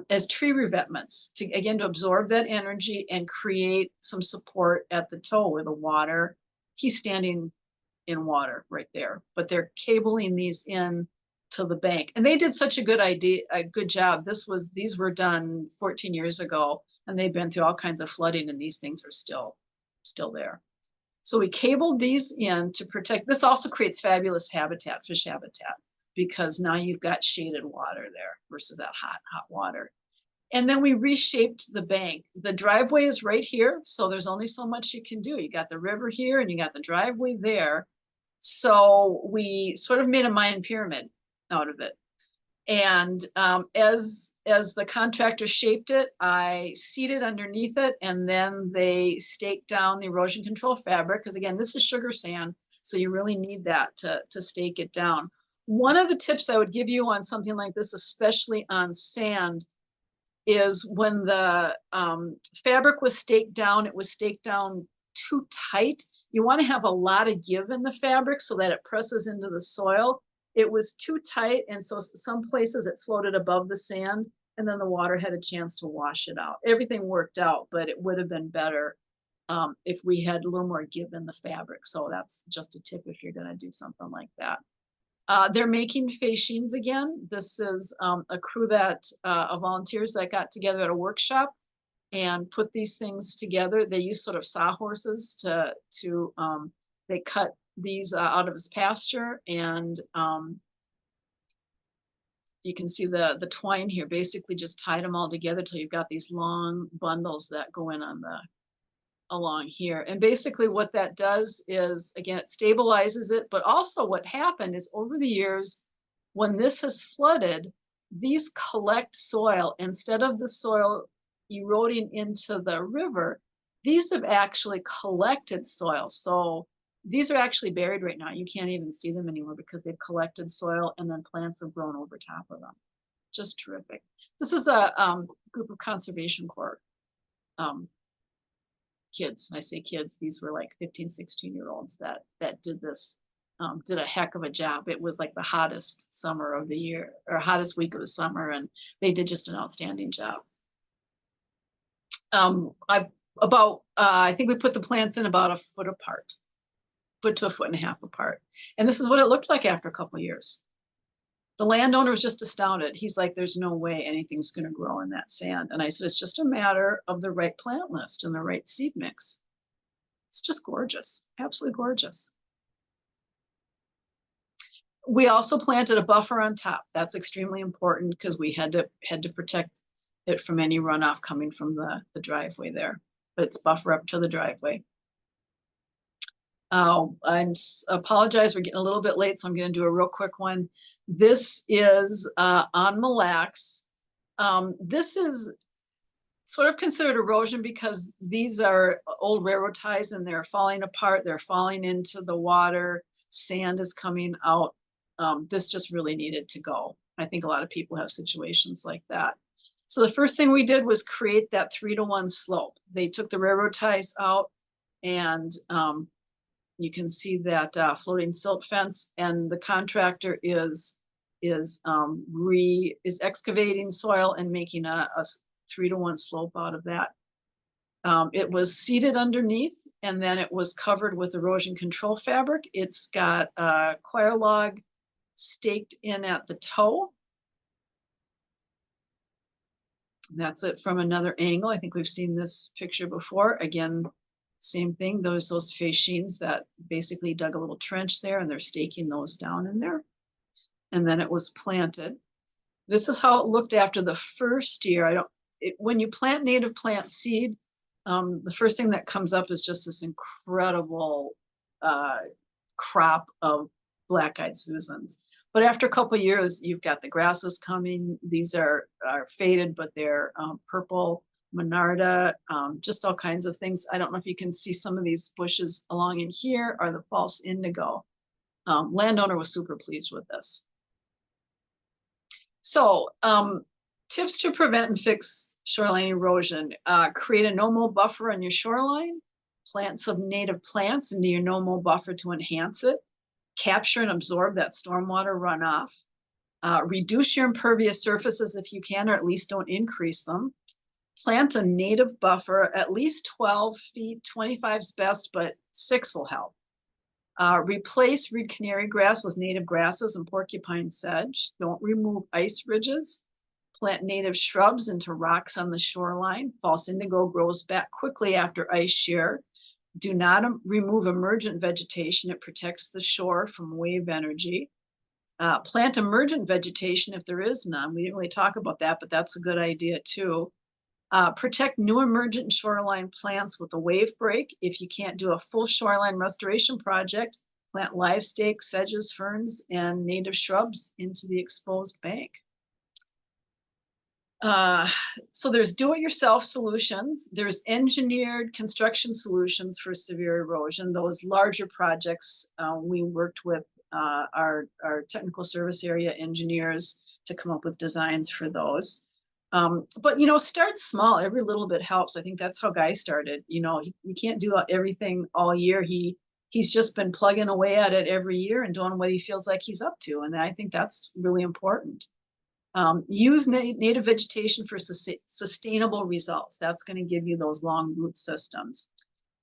as tree revetments to absorb that energy and create some support at the toe where the water, he's standing in water right there, but they're cabling these in to the bank. And they did such a good job. These were done 14 years ago, and they've been through all kinds of flooding, and these things are still there. So we cabled these in to protect. This also creates fabulous habitat, fish habitat, because now you've got shaded water there versus that hot water. And then we reshaped the bank. The driveway is right here, so there's only so much you can do. You got the river here and you got the driveway there. So we sort of made a Mayan pyramid out of it. And as the contractor shaped it, I seeded underneath it, and then they staked down the erosion control fabric, because again, this is sugar sand, so you really need that to stake it down. One of the tips I would give you on something like this, especially on sand, is when the fabric was staked down, it was staked down too tight. You want to have a lot of give in the fabric so that it presses into the soil. It was too tight, and so some places it floated above the sand, and then the water had a chance to wash it out. Everything worked out, but it would have been better if we had a little more give in the fabric. So that's just a tip if you're going to do something like that. They're making fascines again. This is a crew of volunteers that got together at a workshop and put these things together. They use sort of sawhorses they cut these out of his pasture, and you can see the twine here, basically just tied them all together till you've got these long bundles that go in along here. And basically what that does is, again, it stabilizes it, but also what happened is over the years, when this has flooded, these collect soil. Instead of the soil eroding into the river, these have actually collected soil. So these are actually buried right now. You can't even see them anymore because they've collected soil, and then plants have grown over top of them. Just terrific. This is a group of Conservation Corps kids. I say kids, these were like 15, 16-year-olds that did this, did a heck of a job. It was like the hottest summer of the year, or hottest week of the summer, and they did just an outstanding job. I think we put the plants in about a foot apart, foot to a foot and a half apart. And this is what it looked like after a couple of years. The landowner was just astounded. He's like, there's no way anything's going to grow in that sand. And I said, it's just a matter of the right plant list and the right seed mix. It's just gorgeous, absolutely gorgeous. We also planted a buffer on top. That's extremely important because we had to protect it from any runoff coming from the driveway there. But it's buffer up to the driveway. I apologize, we're getting a little bit late, so I'm going to do a real quick one. This is on Mille Lacs. This is sort of considered erosion because these are old railroad ties and they're falling apart. They're falling into the water. Sand is coming out. This just really needed to go. I think a lot of people have situations like that. So the first thing we did was create that 3-to-1 slope. They took the railroad ties out, and you can see that floating silt fence, and the contractor is excavating soil and making a 3-to-1 slope out of that. It was seeded underneath, and then it was covered with erosion control fabric. It's got a coir log staked in at the toe. That's it from another angle. I think we've seen this picture before. Again, same thing, those fascines that basically dug a little trench there, and they're staking those down in there. And then it was planted. This is how it looked after the first year. When you plant native plant seed, the first thing that comes up is just this incredible crop of black-eyed Susans. But after a couple of years, you've got the grasses coming. These are faded, but they're purple. Monarda, just all kinds of things. I don't know if you can see some of these bushes along in here are the false indigo. Landowner was super pleased with this. So tips to prevent and fix shoreline erosion. Create a no-mow buffer on your shoreline. Plant some native plants into your no-mow buffer to enhance it. Capture and absorb that stormwater runoff. Reduce your impervious surfaces if you can, or at least don't increase them. Plant a native buffer, at least 12 feet, 25 is best, but 6 will help. Replace reed canary grass with native grasses and porcupine sedge. Don't remove ice ridges. Plant native shrubs into rocks on the shoreline. False indigo grows back quickly after ice shear. Do not remove emergent vegetation. It protects the shore from wave energy. Plant emergent vegetation if there is none. We didn't really talk about that, but that's a good idea too. Protect new emergent shoreline plants with a wave break. If you can't do a full shoreline restoration project, plant live stakes, sedges, ferns, and native shrubs into the exposed bank. So there's do-it-yourself solutions. There's engineered construction solutions for severe erosion. Those larger projects, we worked with our technical service area engineers to come up with designs for those. But, start small. Every little bit helps. I think that's how Guy started. You can't do everything all year. He's just been plugging away at it every year and doing what he feels like he's up to. And I think that's really important. Use native vegetation for sustainable results. That's going to give you those long root systems.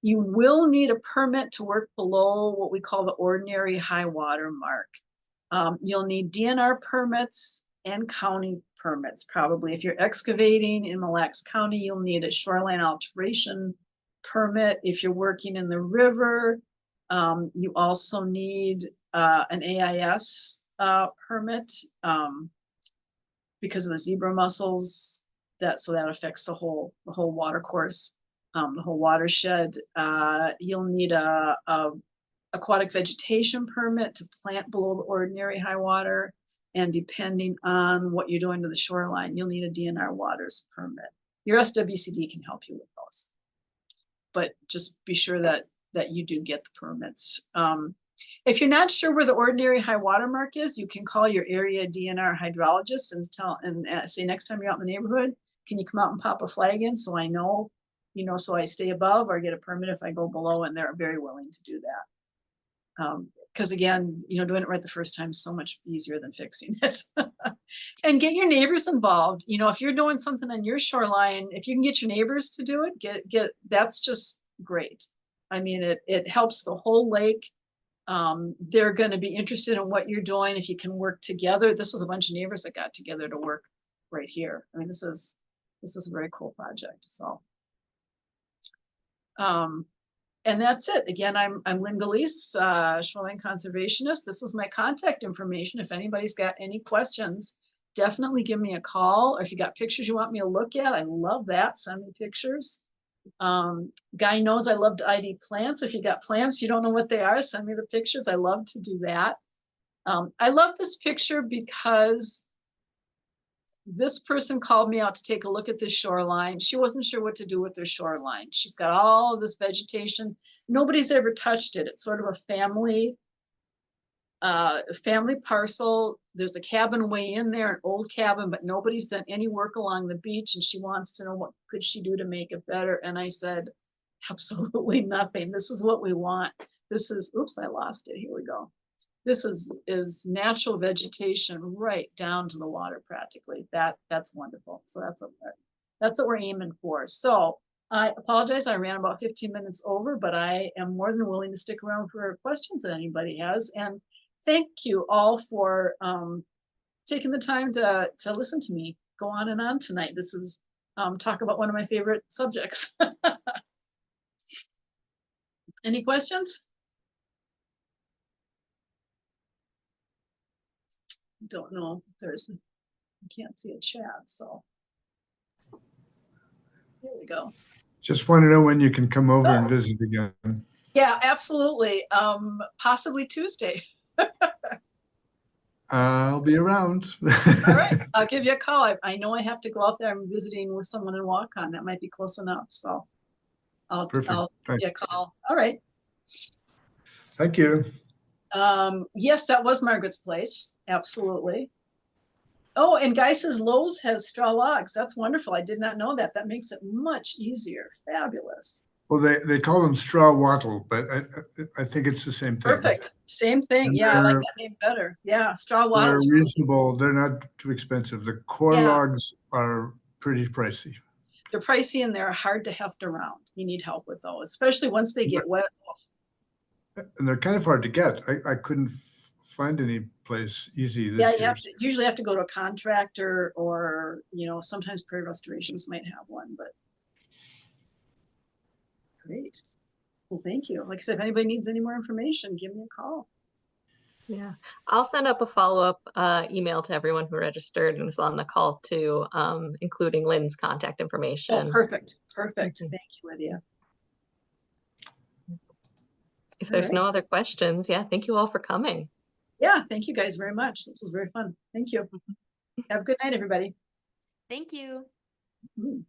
You will need a permit to work below what we call the ordinary high water mark. You'll need DNR permits and county permits, probably. If you're excavating in Mille Lacs County, you'll need a shoreline alteration permit. If you're working in the river, you also need an AIS permit. Because of the zebra mussels, so that affects the whole water course, the whole watershed. You'll need a aquatic vegetation permit to plant below the ordinary high water, and depending on what you're doing to the shoreline, you'll need a DNR waters permit. Your SWCD can help you with those, but just be sure that you do get the permits. If you're not sure where the ordinary high water mark is, you can call your area DNR hydrologist and say, next time you're out in the neighborhood, can you come out and pop a flag in so I know, so I stay above or get a permit if I go below, and they're very willing to do that. Because again, doing it right the first time is so much easier than fixing it. And get your neighbors involved. If you're doing something on your shoreline, if you can get your neighbors to do it, that's just great. I mean, it helps the whole lake. They're going to be interested in what you're doing if you can work together. This was a bunch of neighbors that got together to work right here. I mean, this is a very cool project. So, and that's it. Again, I'm Lynn Gallice, shoreline conservationist. This is my contact information. If anybody's got any questions, definitely give me a call. Or if you got pictures you want me to look at, I love that. Send me pictures. Guy knows I love to ID plants. If you got plants, you don't know what they are, send me the pictures. I love to do that. I love this picture because this person called me out to take a look at this shoreline. She wasn't sure what to do with their shoreline. She's got all this vegetation. Nobody's ever touched it. It's sort of a family parcel. There's a cabin way in there, an old cabin, but nobody's done any work along the beach, and she wants to know what could she do to make it better. And I said, absolutely nothing. This is what we want. This is, oops, I lost it. Here we go. This is natural vegetation right down to the water practically. That's wonderful. So that's what we're aiming for. So I apologize, I ran about 15 minutes over, but I am more than willing to stick around for questions that anybody has. And thank you all for taking the time to listen to me go on and on tonight. This is talk about one of my favorite subjects. Any questions? Don't know if I can't see a chat, so here we go. Just want to know when you can come over and visit again. Yeah, absolutely. Possibly Tuesday. I'll be around. All right, I'll give you a call. I know I have to go out there. I'm visiting with someone in Waukon. That might be close enough. So I'll give you a call. All right. Thank you. Yes, that was Margaret's place. Absolutely. Oh, and Guy says Lowe's has straw logs. That's wonderful. I did not know that. That makes it much easier. Fabulous. Well, they call them straw wattle, but I think it's the same thing. Perfect. Same thing. And yeah, I like that name better. Yeah, straw wattle. They're reasonable. They're not too expensive. The core logs are pretty pricey. They're pricey and they're hard to heft around. You need help with those, especially once they get wet. And they're kind of hard to get. I couldn't find any place easy this year. Yeah, you usually have to go to a contractor, or sometimes Prairie Restorations might have one, but great. Well, thank you. Like I said, if anybody needs any more information, give me a call. Yeah, I'll send up a follow-up email to everyone who registered and was on the call too, including Lynn's contact information. Oh, perfect. Perfect. Thank you, Lydia. If there's no other questions, thank you all for coming. Yeah, thank you guys very much. This was very fun. Thank you. Have a good night, everybody. Thank you. Mhm.